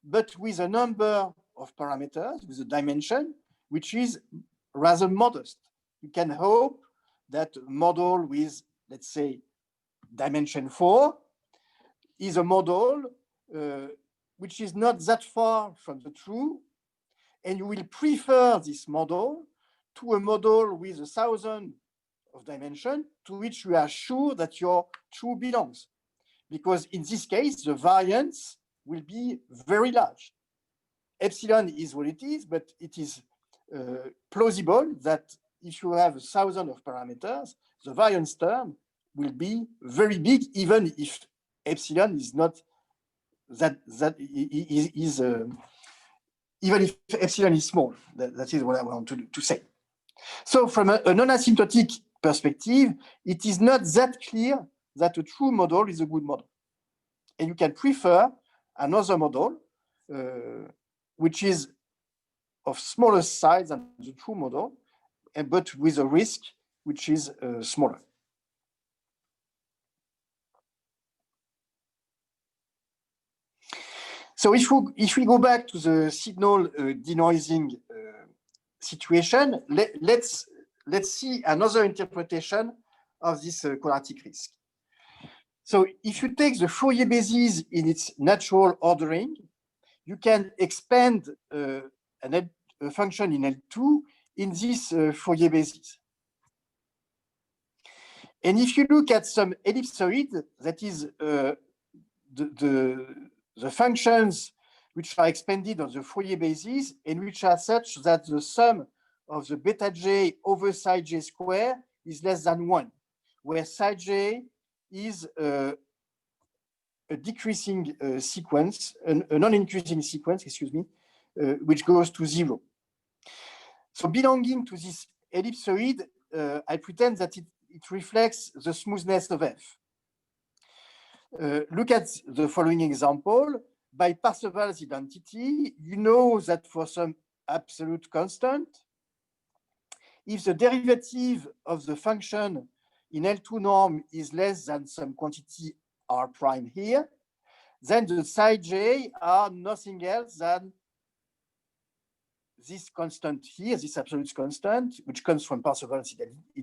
but with a number of parameters, with a dimension, which is rather modest. You can hope that a model with, let's say, dimension 4 is a model which is not that far from the true, and you will prefer this model to a model with 1,000 of dimension to which you are sure that your true belongs. Because in this case, the variance will be very large. Epsilon is what it is, but it is plausible that if you have 1,000 of parameters, the variance term will be very big, even if epsilon is not even if epsilon is small. That is what I want to say. So from a non-asymptotic perspective, it is not that clear that a true model is a good model. And you can prefer another model, which is of smaller size than the true model, but with a risk which is smaller. So if we go back to the signal denoising situation, let's see another interpretation of this quadratic risk. So if you take the Fourier basis in its natural ordering, you can expand a function in L2 in this Fourier basis. And if you look at some ellipsoid, that is the functions which are expanded on the Fourier basis and which are such that the sum of the beta j over psi j square is less than 1, where psi j is a decreasing sequence, a non-increasing sequence, excuse me, which goes to 0. So belonging to this ellipsoid, I pretend that it reflects the smoothness of F. Look at the following example. By Parseval's identity, you know that for some absolute constant, if the derivative of the function in L2 norm is less than some quantity R prime here, then the psi j are nothing else than this constant here, this absolute constant, which comes from Parseval's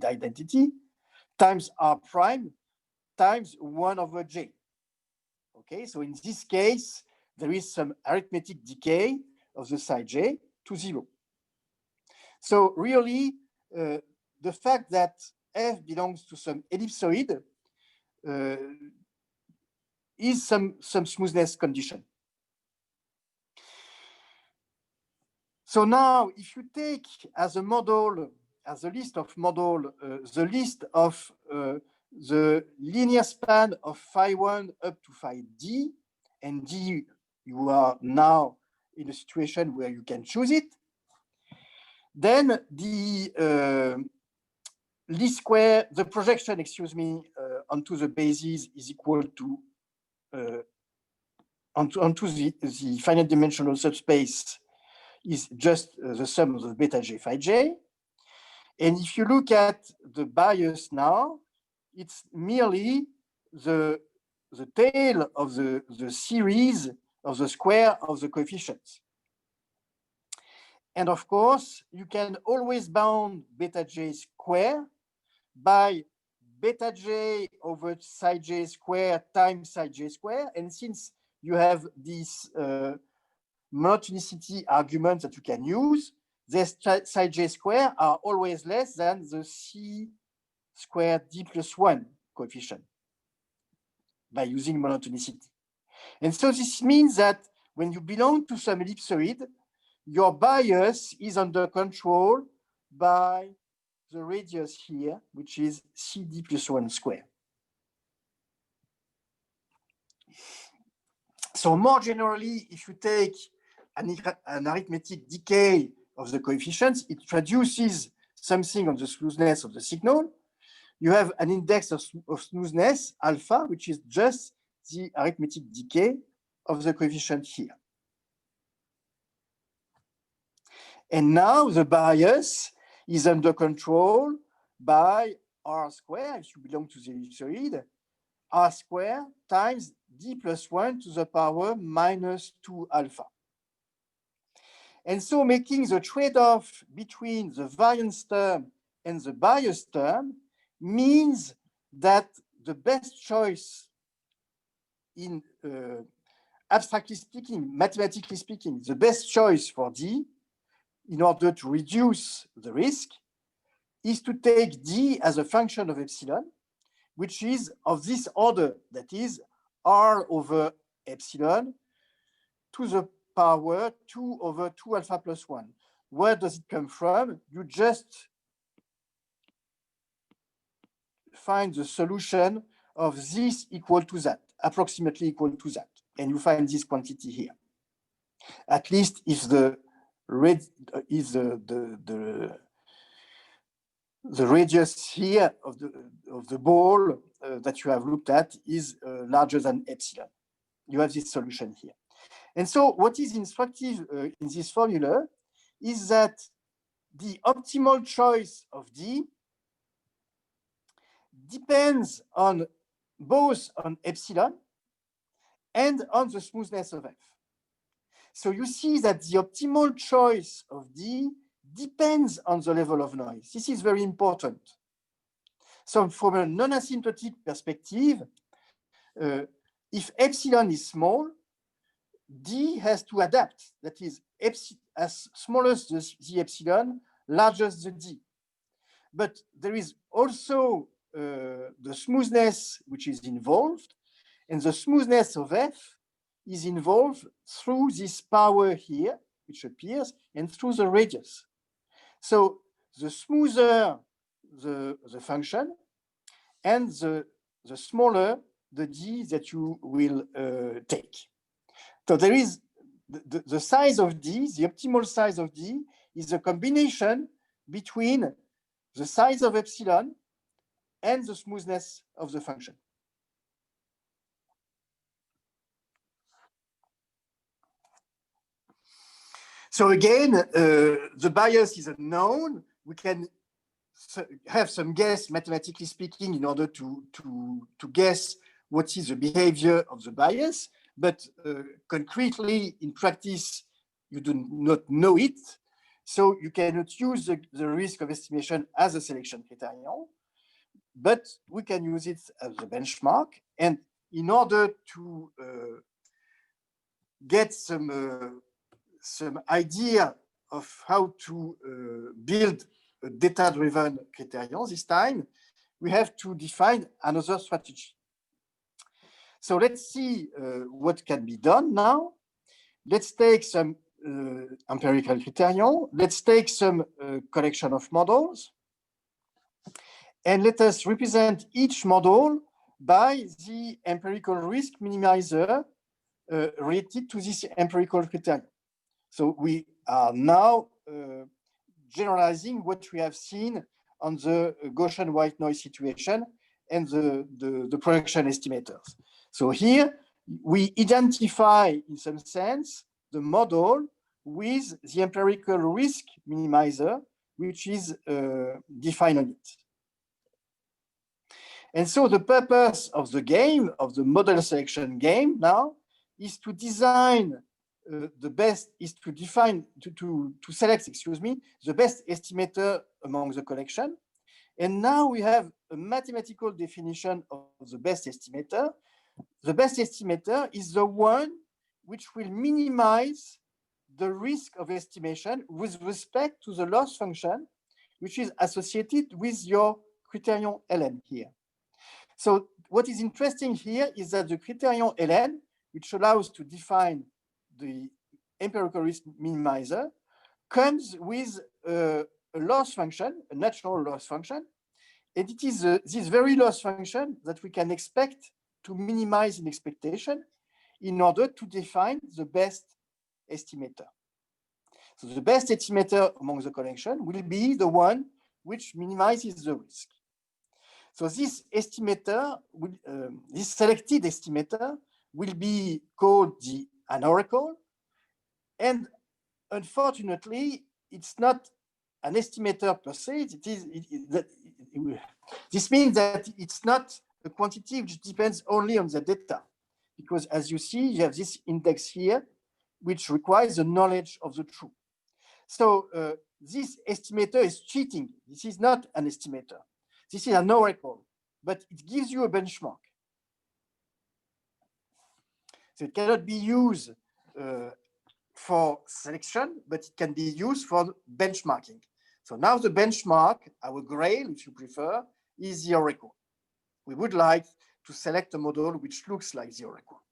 identity, times R prime times 1 over j. Okay, so in this case, there is some arithmetic decay of the psi j to 0. So really, the fact that F belongs to some ellipsoid is some smoothness condition. So now, if you take as a model, as a list of model, the list of the linear span of phi 1 up to phi d, and d, you are now in a situation where you can choose it, then the least square, the projection, excuse me, onto the basis is equal to onto the finite dimensional subspace is just the sum of the beta j phi j. And if you look at the bias now, it's merely the tail of the series of the square of the coefficients. And of course, you can always bound beta j square by beta j over psi j square times psi j square. And since you have this monotonicity argument that you can use, the psi j square are always less than the c squared d plus 1 coefficient by using monotonicity. And so this means that when you belong to some ellipsoid, your bias is under control by the radius here, which is cd plus 1 square. So more generally, if you take an arithmetic decay of the coefficients, it produces something on the smoothness of the signal. You have an index of smoothness, alpha, which is just the arithmetic decay of the coefficient here. And now the bias is under control by R square, if you belong to the ellipsoid, R square times d plus 1 to the power minus 2 alpha. And so making the trade-off between the variance term and the bias term means that the best choice in, abstractly speaking, mathematically speaking, the best choice for D in order to reduce the risk is to take D as a function of epsilon, which is of this order, that is R over epsilon to the power 2 over 2 alpha plus 1. Where does it come from? You just find the solution of this equal to that, approximately equal to that. And you find this quantity here. At least if the radius here of the ball that you have looked at is larger than epsilon. You have this solution here. And so what is instructive in this formula is that the optimal choice of D depends on both on epsilon and on the smoothness of F. So you see that the optimal choice of D depends on the level of noise. This is very important. So from a non-asymptotic perspective, if epsilon is small, D has to adapt. That is, as small as the epsilon, larger the D. But there is also the smoothness which is involved, and the smoothness of F is involved through this power here, which appears, and through the radius. So the smoother the function, and the smaller the D that you will take. So there is the size of D, the optimal size of D is a combination between the size of epsilon and the smoothness of the function. So again, the bias is unknown. We can have some guess, mathematically speaking, in order to guess what is the behavior of the bias. But concretely, in practice, you do not know it. So you cannot use the risk of estimation as a selection criterion, but we can use it as a benchmark. And in order to get some idea of how to build a data-driven criterion this time, we have to define another strategy. So let's see what can be done now. Let's take some empirical criterion. Let's take some collection of models. And let us represent each model by the empirical risk minimizer related to this empirical criterion. So we are now generalizing what we have seen on the Gaussian white noise situation and the projection estimators. So here we identify, in some sense, the model with the empirical risk minimizer, which is defined on it. And so the purpose of the game, of the model selection game now, is to design to select, the best estimator among the collection. And now we have a mathematical definition of the best estimator. The best estimator is the one which will minimize the risk of estimation with respect to the loss function, which is associated with your criterion ln here. So what is interesting here is that the criterion ln, which allows to define the empirical risk minimizer, comes with a loss function, a natural loss function, and it is this very loss function that we can expect to minimize in expectation in order to define the best estimator. So the best estimator among the collection will be the one which minimizes the risk. So this estimator, this selected estimator, will be called the anoracle. And unfortunately, it's not an estimator per se. This means that it's not a quantity which depends only on the data, because as you see, you have this index here, which requires the knowledge of the truth. So this estimator is cheating. This is not an estimator. This is an oracle, but it gives you a benchmark. So it cannot be used for selection, but it can be used for benchmarking. So now the benchmark, our grail, if you prefer, is the oracle. We would like to select a model which looks like the oracle.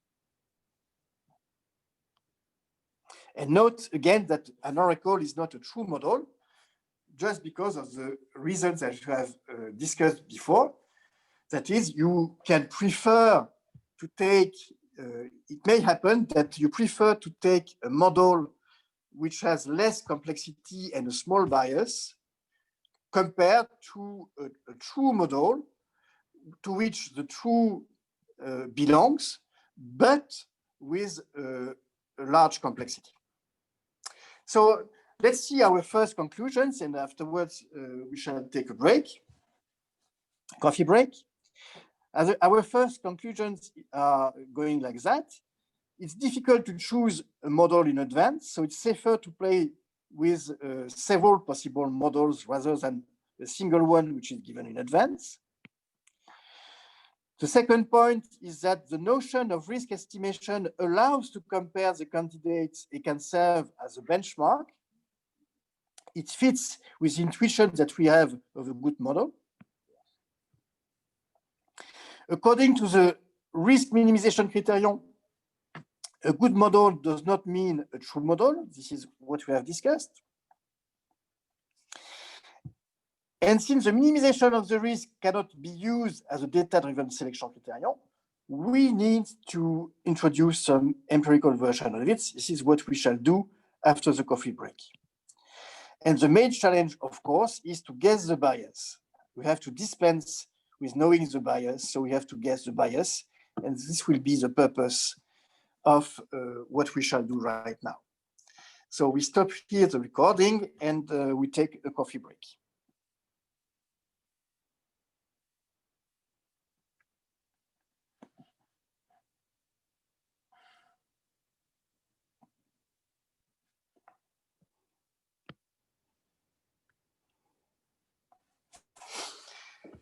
And note again that an oracle is not a true model, just because of the reasons that you have discussed before. That is, you can prefer to take, it may happen that you prefer to take a model which has less complexity and a small bias compared to a true model to which the true belongs, but with a large complexity. So let's see our first conclusions, and afterwards we shall take a break, coffee break. Our first conclusions are going like that. It's difficult to choose a model in advance, so it's safer to play with several possible models rather than a single one which is given in advance. The second point is that the notion of risk estimation allows to compare the candidates and can serve as a benchmark. it fits with the intuition that we have of a good model. According to the risk minimization criterion, a good model does not mean a true model. This is what we have discussed. And since the minimization of the risk cannot be used as a data-driven selection criterion, we need to introduce some empirical version of it. This is what we shall do after the coffee break. And the main challenge, of course, is to guess the bias. We have to dispense with knowing the bias, so we have to guess the bias. And this will be the purpose of what we shall do right now. So we stop here the recording and we take a coffee break.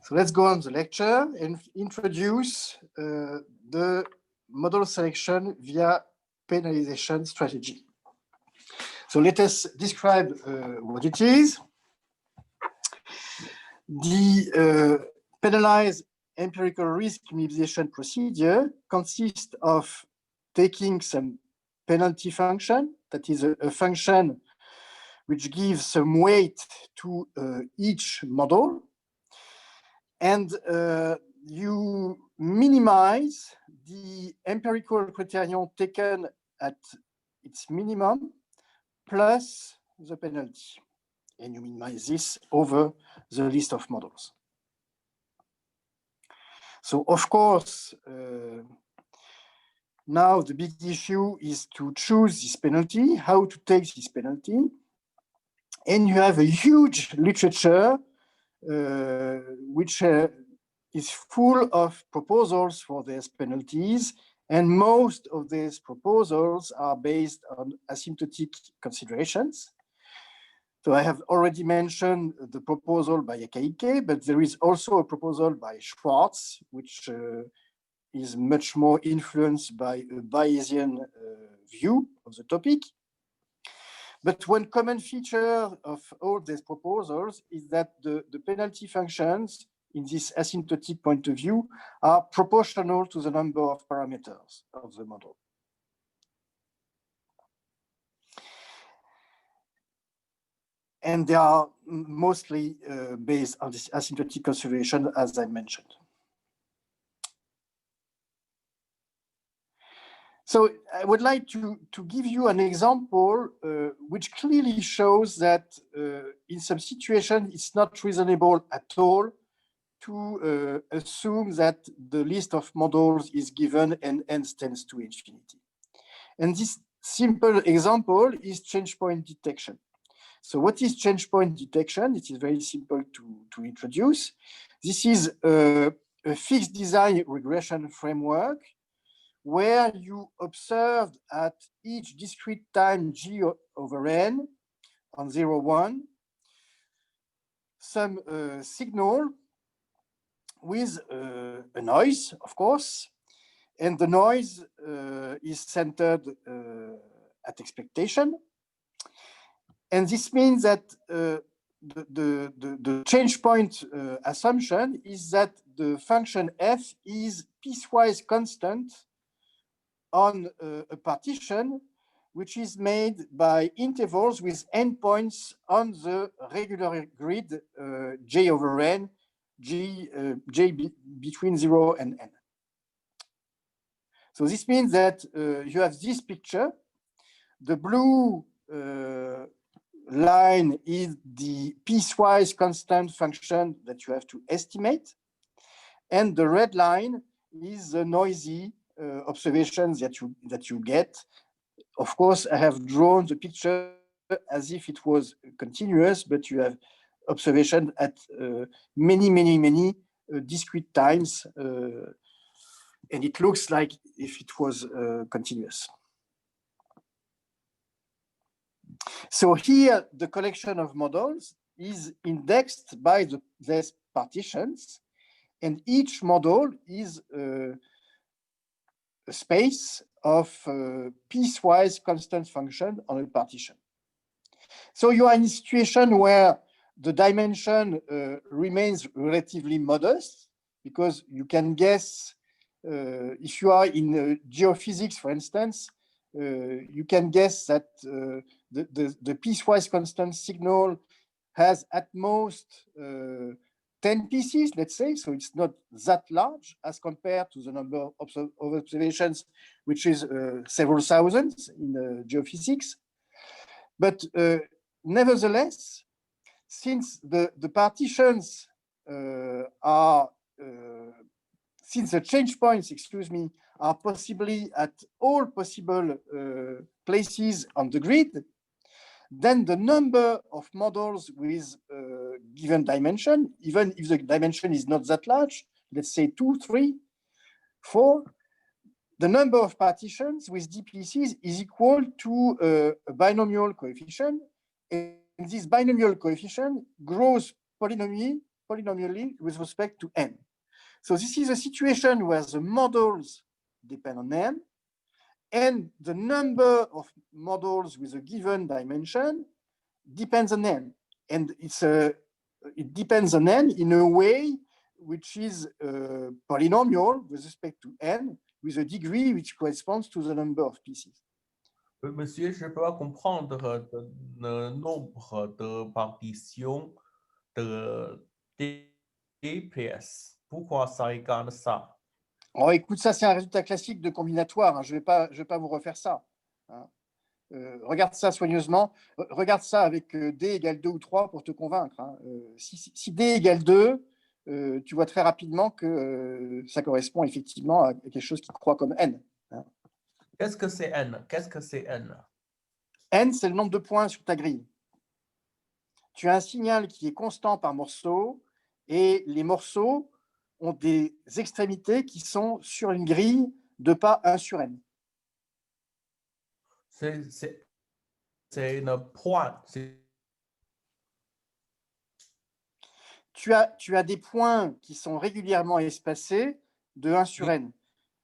So let's go on the lecture and introduce the model selection via penalization strategy. So let us describe what it is. The penalized empirical risk minimization procedure consists of taking some penalty function, that is a function which gives some weight to each model, and you minimize the empirical criterion taken at its minimum plus the penalty. And you minimize this over the list of models. So, of course, now the big issue is to choose this penalty, how to take this penalty. And you have a huge literature which is full of proposals for these penalties, and most of these proposals are based on asymptotic considerations. So I have already mentioned the proposal by Akaike, but there is also a proposal by Schwartz, which is much more influenced by a Bayesian view of the topic. But one common feature of all these proposals is that the penalty functions in this asymptotic point of view are proportional to the number of parameters of the model. And they are mostly based on this asymptotic consideration, as I mentioned. So I would like to give you an example which clearly shows that in some situations, it's not reasonable at all to assume that the list of models is given and n tends to infinity. And this simple example is change point detection. So what is change point detection? It is very simple to introduce. This is a fixed design regression framework where you observed at each discrete time G over n on 0, 1, some signal with a noise, of course, and the noise is centered at expectation. And this means that the change point assumption is that the function f is piecewise constant on a partition which is made by intervals with endpoints on the regular grid J over n, J between 0 and n. So this means that you have this picture. The blue line is the piecewise constant function that you have to estimate. And the red line is the noisy observations that you get. Of course, I have drawn the picture as if it was continuous, but you have observation at many discrete times, and it looks like if it was continuous. So here, the collection of models is indexed by these partitions, and each model is a space of piecewise constant function on a partition. So you are in a situation where the dimension remains relatively modest, because you can guess, if you are in geophysics, for instance, you can guess that the piecewise constant signal has at most 10 pieces, let's say, so it's not that large as compared to the number of observations, which is several thousands in geophysics. But nevertheless, since the partitions are, since the change points, excuse me, are possibly at all possible places on the grid, then the number of models with given dimension, even if the dimension is not that large, let's say 2, 3, 4, the number of partitions with DPCs is equal to a binomial coefficient, and this binomial coefficient grows polynomially with respect to n. So this is a situation where the models depend on n, and the number of models with a given dimension depends on n. And it depends on n in a way which is polynomial with respect to n, with a degree which corresponds to the number of pieces. Monsieur, je peux comprendre le nombre de partitions de DPS. Pourquoi ça égale ça? Oh, écoute, ça, c'est un résultat classique de combinatoire. Hein. Je vais pas vous refaire ça. Hein. Regarde ça soigneusement. Regarde ça avec D égale 2 ou 3 pour te convaincre. Hein. Si D égale 2, tu vois très rapidement que ça correspond effectivement à quelque chose qui croît comme n. Hein. Qu'est-ce que c'est n? Qu'est-ce que c'est n? N, c'est le nombre de points sur ta grille. Tu as un signal qui est constant par morceau, et les morceaux ont des extrémités qui sont sur une grille de pas 1 sur n. C'est un point. Tu as des points qui sont régulièrement espacés de 1 sur n.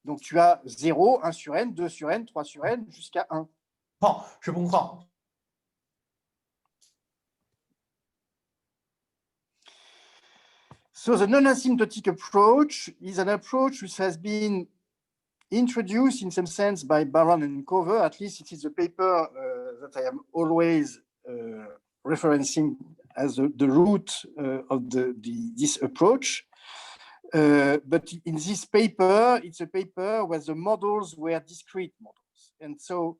Donc, tu as 0, 1 sur n, 2 sur n, 3 sur n, jusqu'à 1. Bon, je comprends. So the non-asymptotic approach is an approach which has been introduced in some sense by Baron and Cover. At least it is a paper that I am always referencing as the root of this approach. But in this paper, it's a paper where the models were discrete models. And so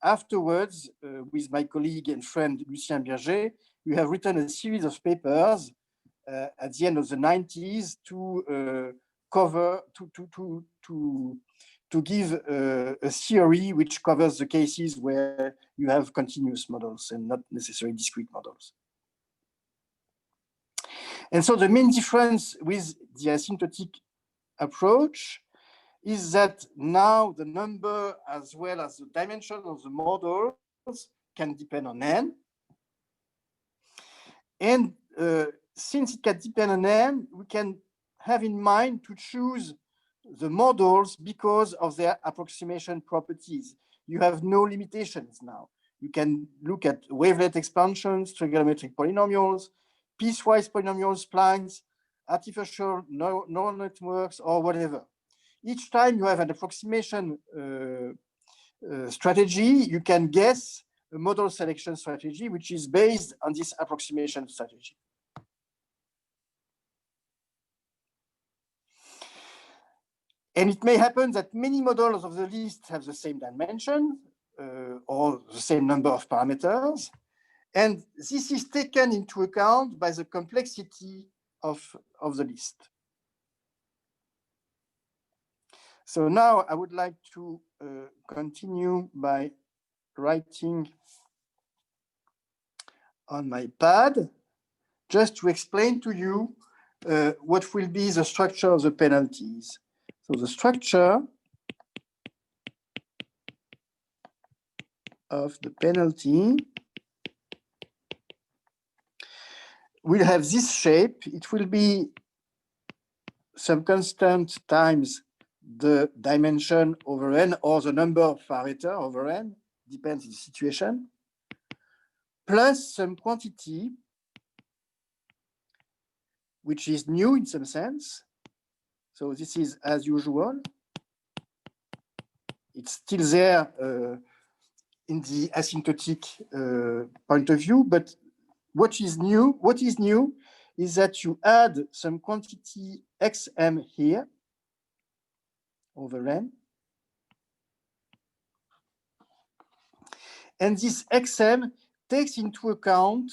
afterwards, with my colleague and friend Lucien Berger, we have written a series of papers at the end of the 90s to cover, to give a theory which covers the cases where you have continuous models and not necessarily discrete models. And so the main difference with the asymptotic approach is that now the number as well as the dimension of the models can depend on n. And since it can depend on n, we can have in mind to choose the models because of their approximation properties. You have no limitations now. You can look at wavelet expansions, trigonometric polynomials, piecewise polynomials, splines, artificial neural networks, or whatever. Each time you have an approximation strategy, you can guess a model selection strategy, which is based on this approximation strategy. And it may happen that many models of the list have the same dimension or the same number of parameters. And this is taken into account by the complexity of the list. So now I would like to continue by writing on my pad, just to explain to you what will be the structure of the penalties. So the structure of the penalty will have this shape. It will be some constant times the dimension over n, or the number of parameters over n, depends on the situation. plus some quantity, which is new in some sense. So this is as usual. It's still there in the asymptotic point of view, but what is new is that you add some quantity xm here over n. And this xm takes into account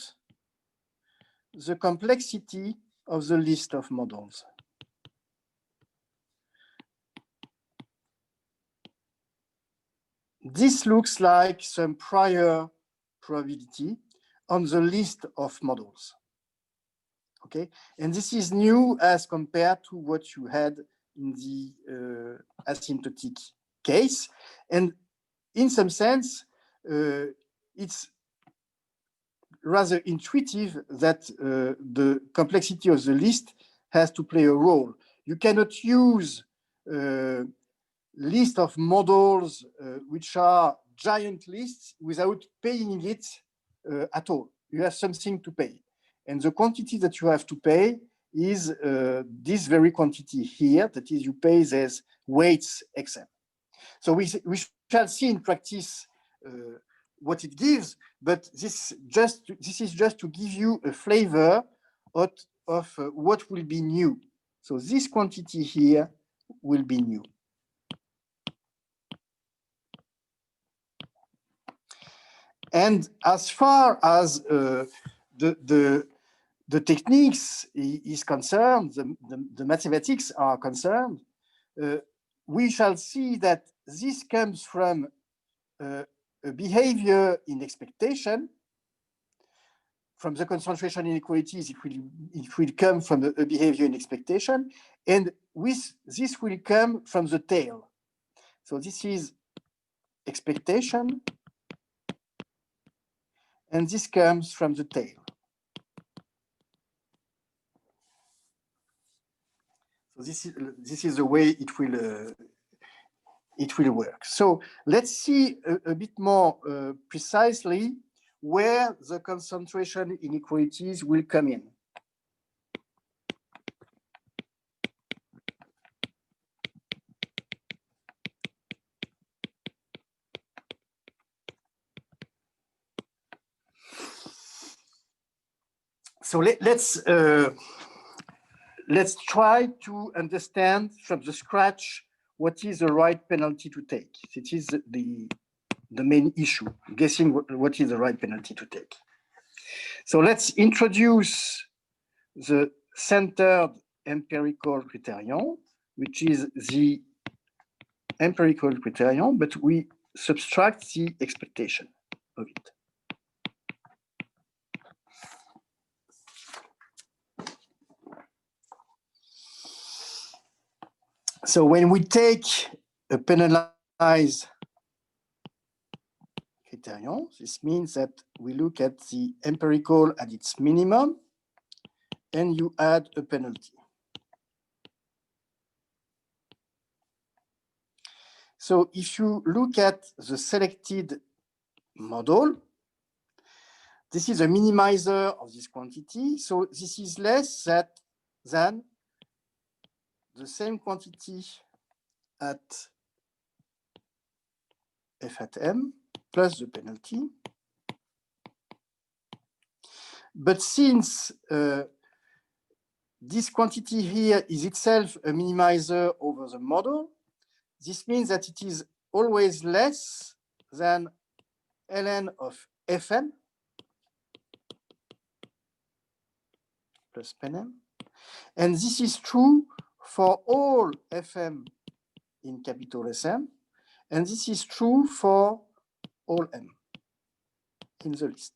the complexity of the list of models. This looks like some prior probability on the list of models. Okay, and this is new as compared to what you had in the asymptotic case. And in some sense, it's rather intuitive that the complexity of the list has to play a role. You cannot use list of models which are giant lists without paying it at all. You have something to pay. And the quantity that you have to pay is this very quantity here, that is, you pay as weights xm. So we shall see in practice what it gives, but this is just to give you a flavor of what will be new. So this quantity here will be new. And as far as the techniques is concerned, the mathematics are concerned, we shall see that this comes from a behavior in expectation. From the concentration inequalities, it will come from a behavior in expectation, and this will come from the tail. So this is expectation, and this comes from the tail. So this is the way it will work. So let's see a bit more precisely where the concentration inequalities will come in. So let's try to understand from the scratch what is the right penalty to take. It is the main issue, guessing what is the right penalty to take. So let's introduce the centered empirical criterion, which is the empirical criterion, but we subtract the expectation of it. So when we take a penalized criterion, this means that we look at the empirical at its minimum and you add a penalty. So if you look at the selected model, this is a minimizer of this quantity. So this is less than the same quantity at f at m plus the penalty. But since this quantity here is itself a minimizer over the model, this means that it is always less than ln of fn plus penm. And this is true for all fm in capital SM, and this is true for all m in the list.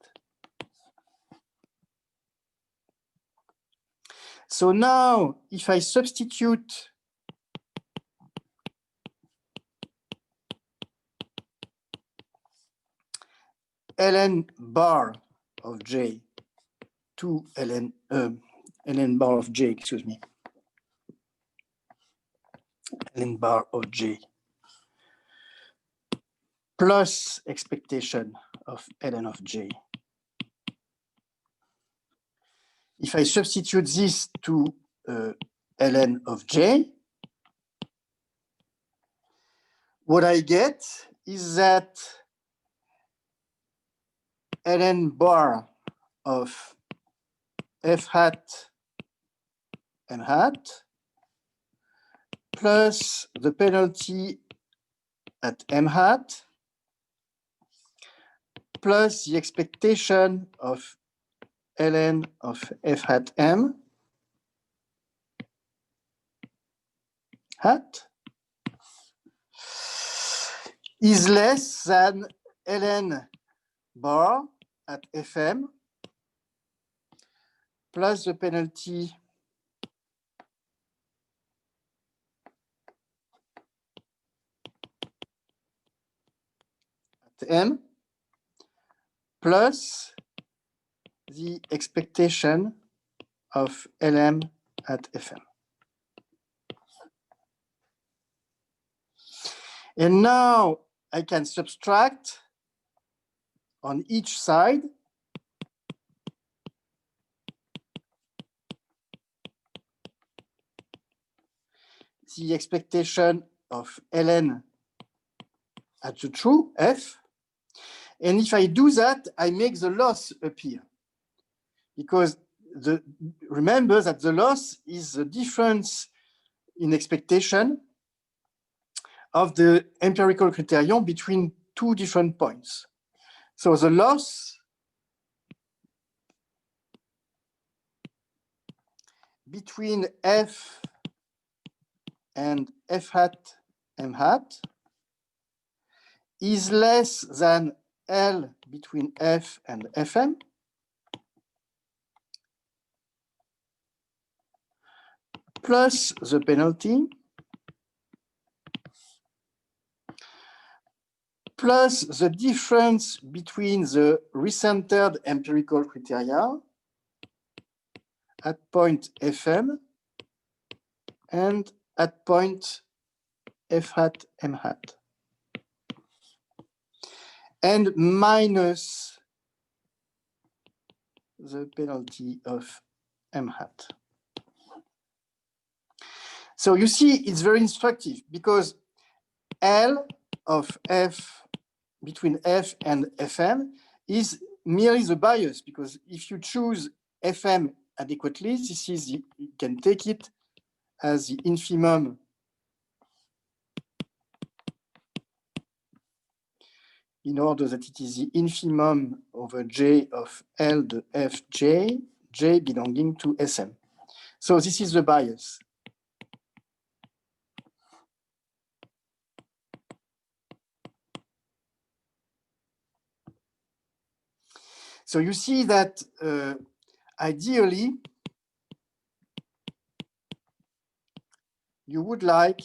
So now, if I substitute ln bar of j to ln bar of j, excuse me, ln bar of j plus expectation of ln of j If I substitute this to ln of j, what I get is that ln bar of f hat m hat plus the penalty at m hat plus the expectation of ln of f hat m hat is less than ln bar at fm plus the penalty at m plus the expectation of lm at fm. And now I can subtract on each side the expectation of ln at the true f. And if I do that, I make the loss appear. Because remember that the loss is the difference in expectation of the empirical criterion between two different points. So the loss between f and f hat m hat is less than L between f and fm plus the penalty plus the difference between the recentered empirical criteria at point fm and at point f hat m hat, and minus the penalty of m hat. So you see, it's very instructive because L of f between f and fm is merely the bias, because if you choose fm adequately, this is you can take it as the infimum in order that it is the infimum over j of L de fj, j belonging to Sm. So this is the bias. So you see that ideally, you would like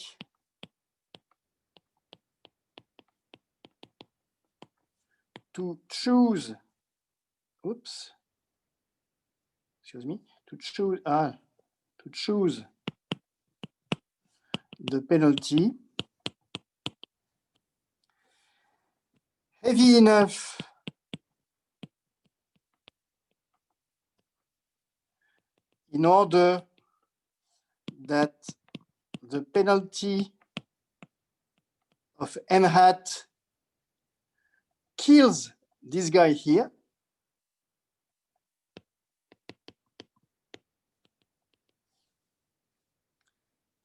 to choose, to choose the penalty heavy enough in order that the penalty of m hat kills this guy here.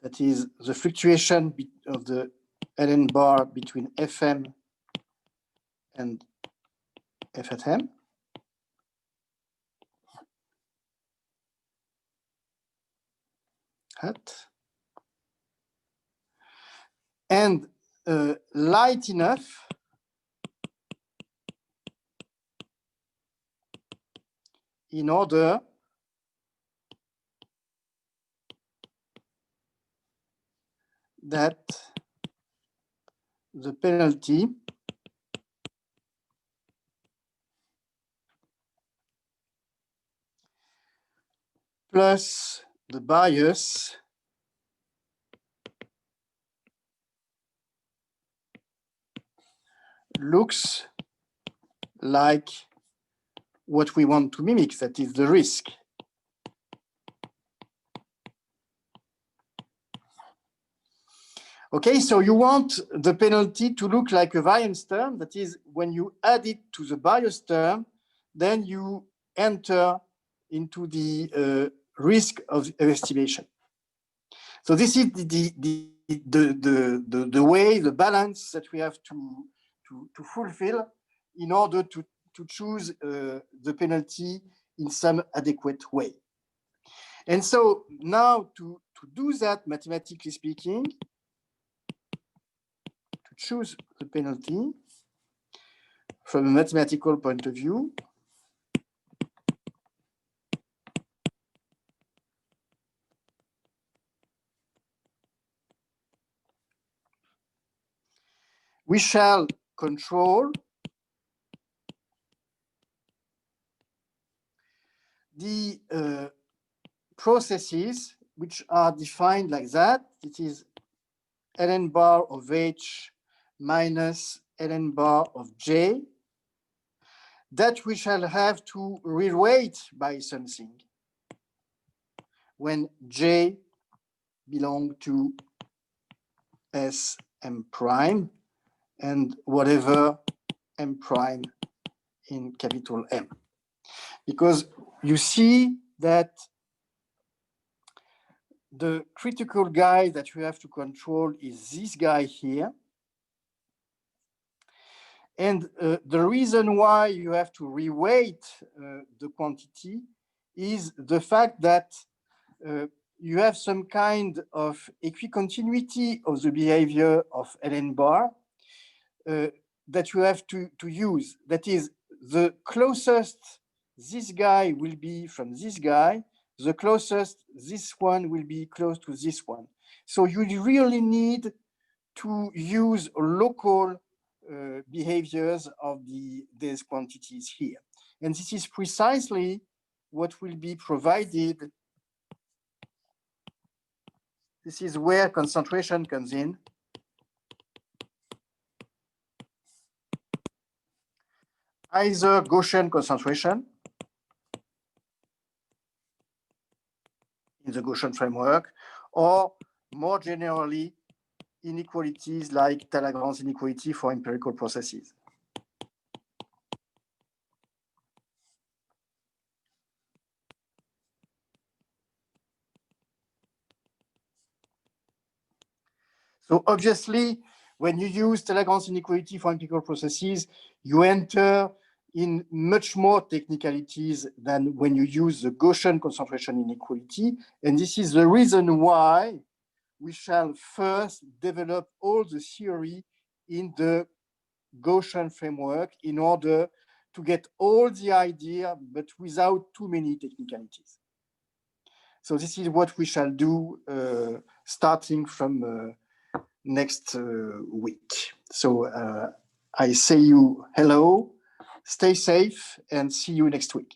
That is the fluctuation of the ln bar between fm and f hat m. And light enough in order that the penalty plus the bias looks like what we want to mimic, that is the risk. Okay, so you want the penalty to look like a variance term. That is, when you add it to the bias term, then you enter into the risk of estimation. So this is the way, the balance that we have to fulfill in order to choose the penalty in some adequate way. And so now to do that, mathematically speaking, to choose the penalty from a mathematical point of view, we shall control the processes which are defined like that. It is ln bar of h minus ln bar of j, that we shall have to reweight by something when j belong to Sm prime and whatever m prime in capital M. Because you see that the critical guy that you have to control is this guy here. And the reason why you have to reweight the quantity is the fact that you have some kind of equicontinuity of the behavior of ln bar that you have to use. That is, the closest this guy will be from this guy, the closest this one will be close to this one. So you really need to use local behaviors of these quantities here. And this is precisely what will be provided. This is where concentration comes in. Either Gaussian concentration in the Gaussian framework, or more generally, inequalities like Lagrange inequality for empirical processes. So obviously, when you use Lagrange inequality for empirical processes, you enter in much more technicalities than when you use the Gaussian concentration inequality. And this is the reason why we shall first develop all the theory in the Gaussian framework in order to get all the idea, but without too many technicalities. So this is what we shall do starting from next week. So I say you hello, stay safe, and see you next week.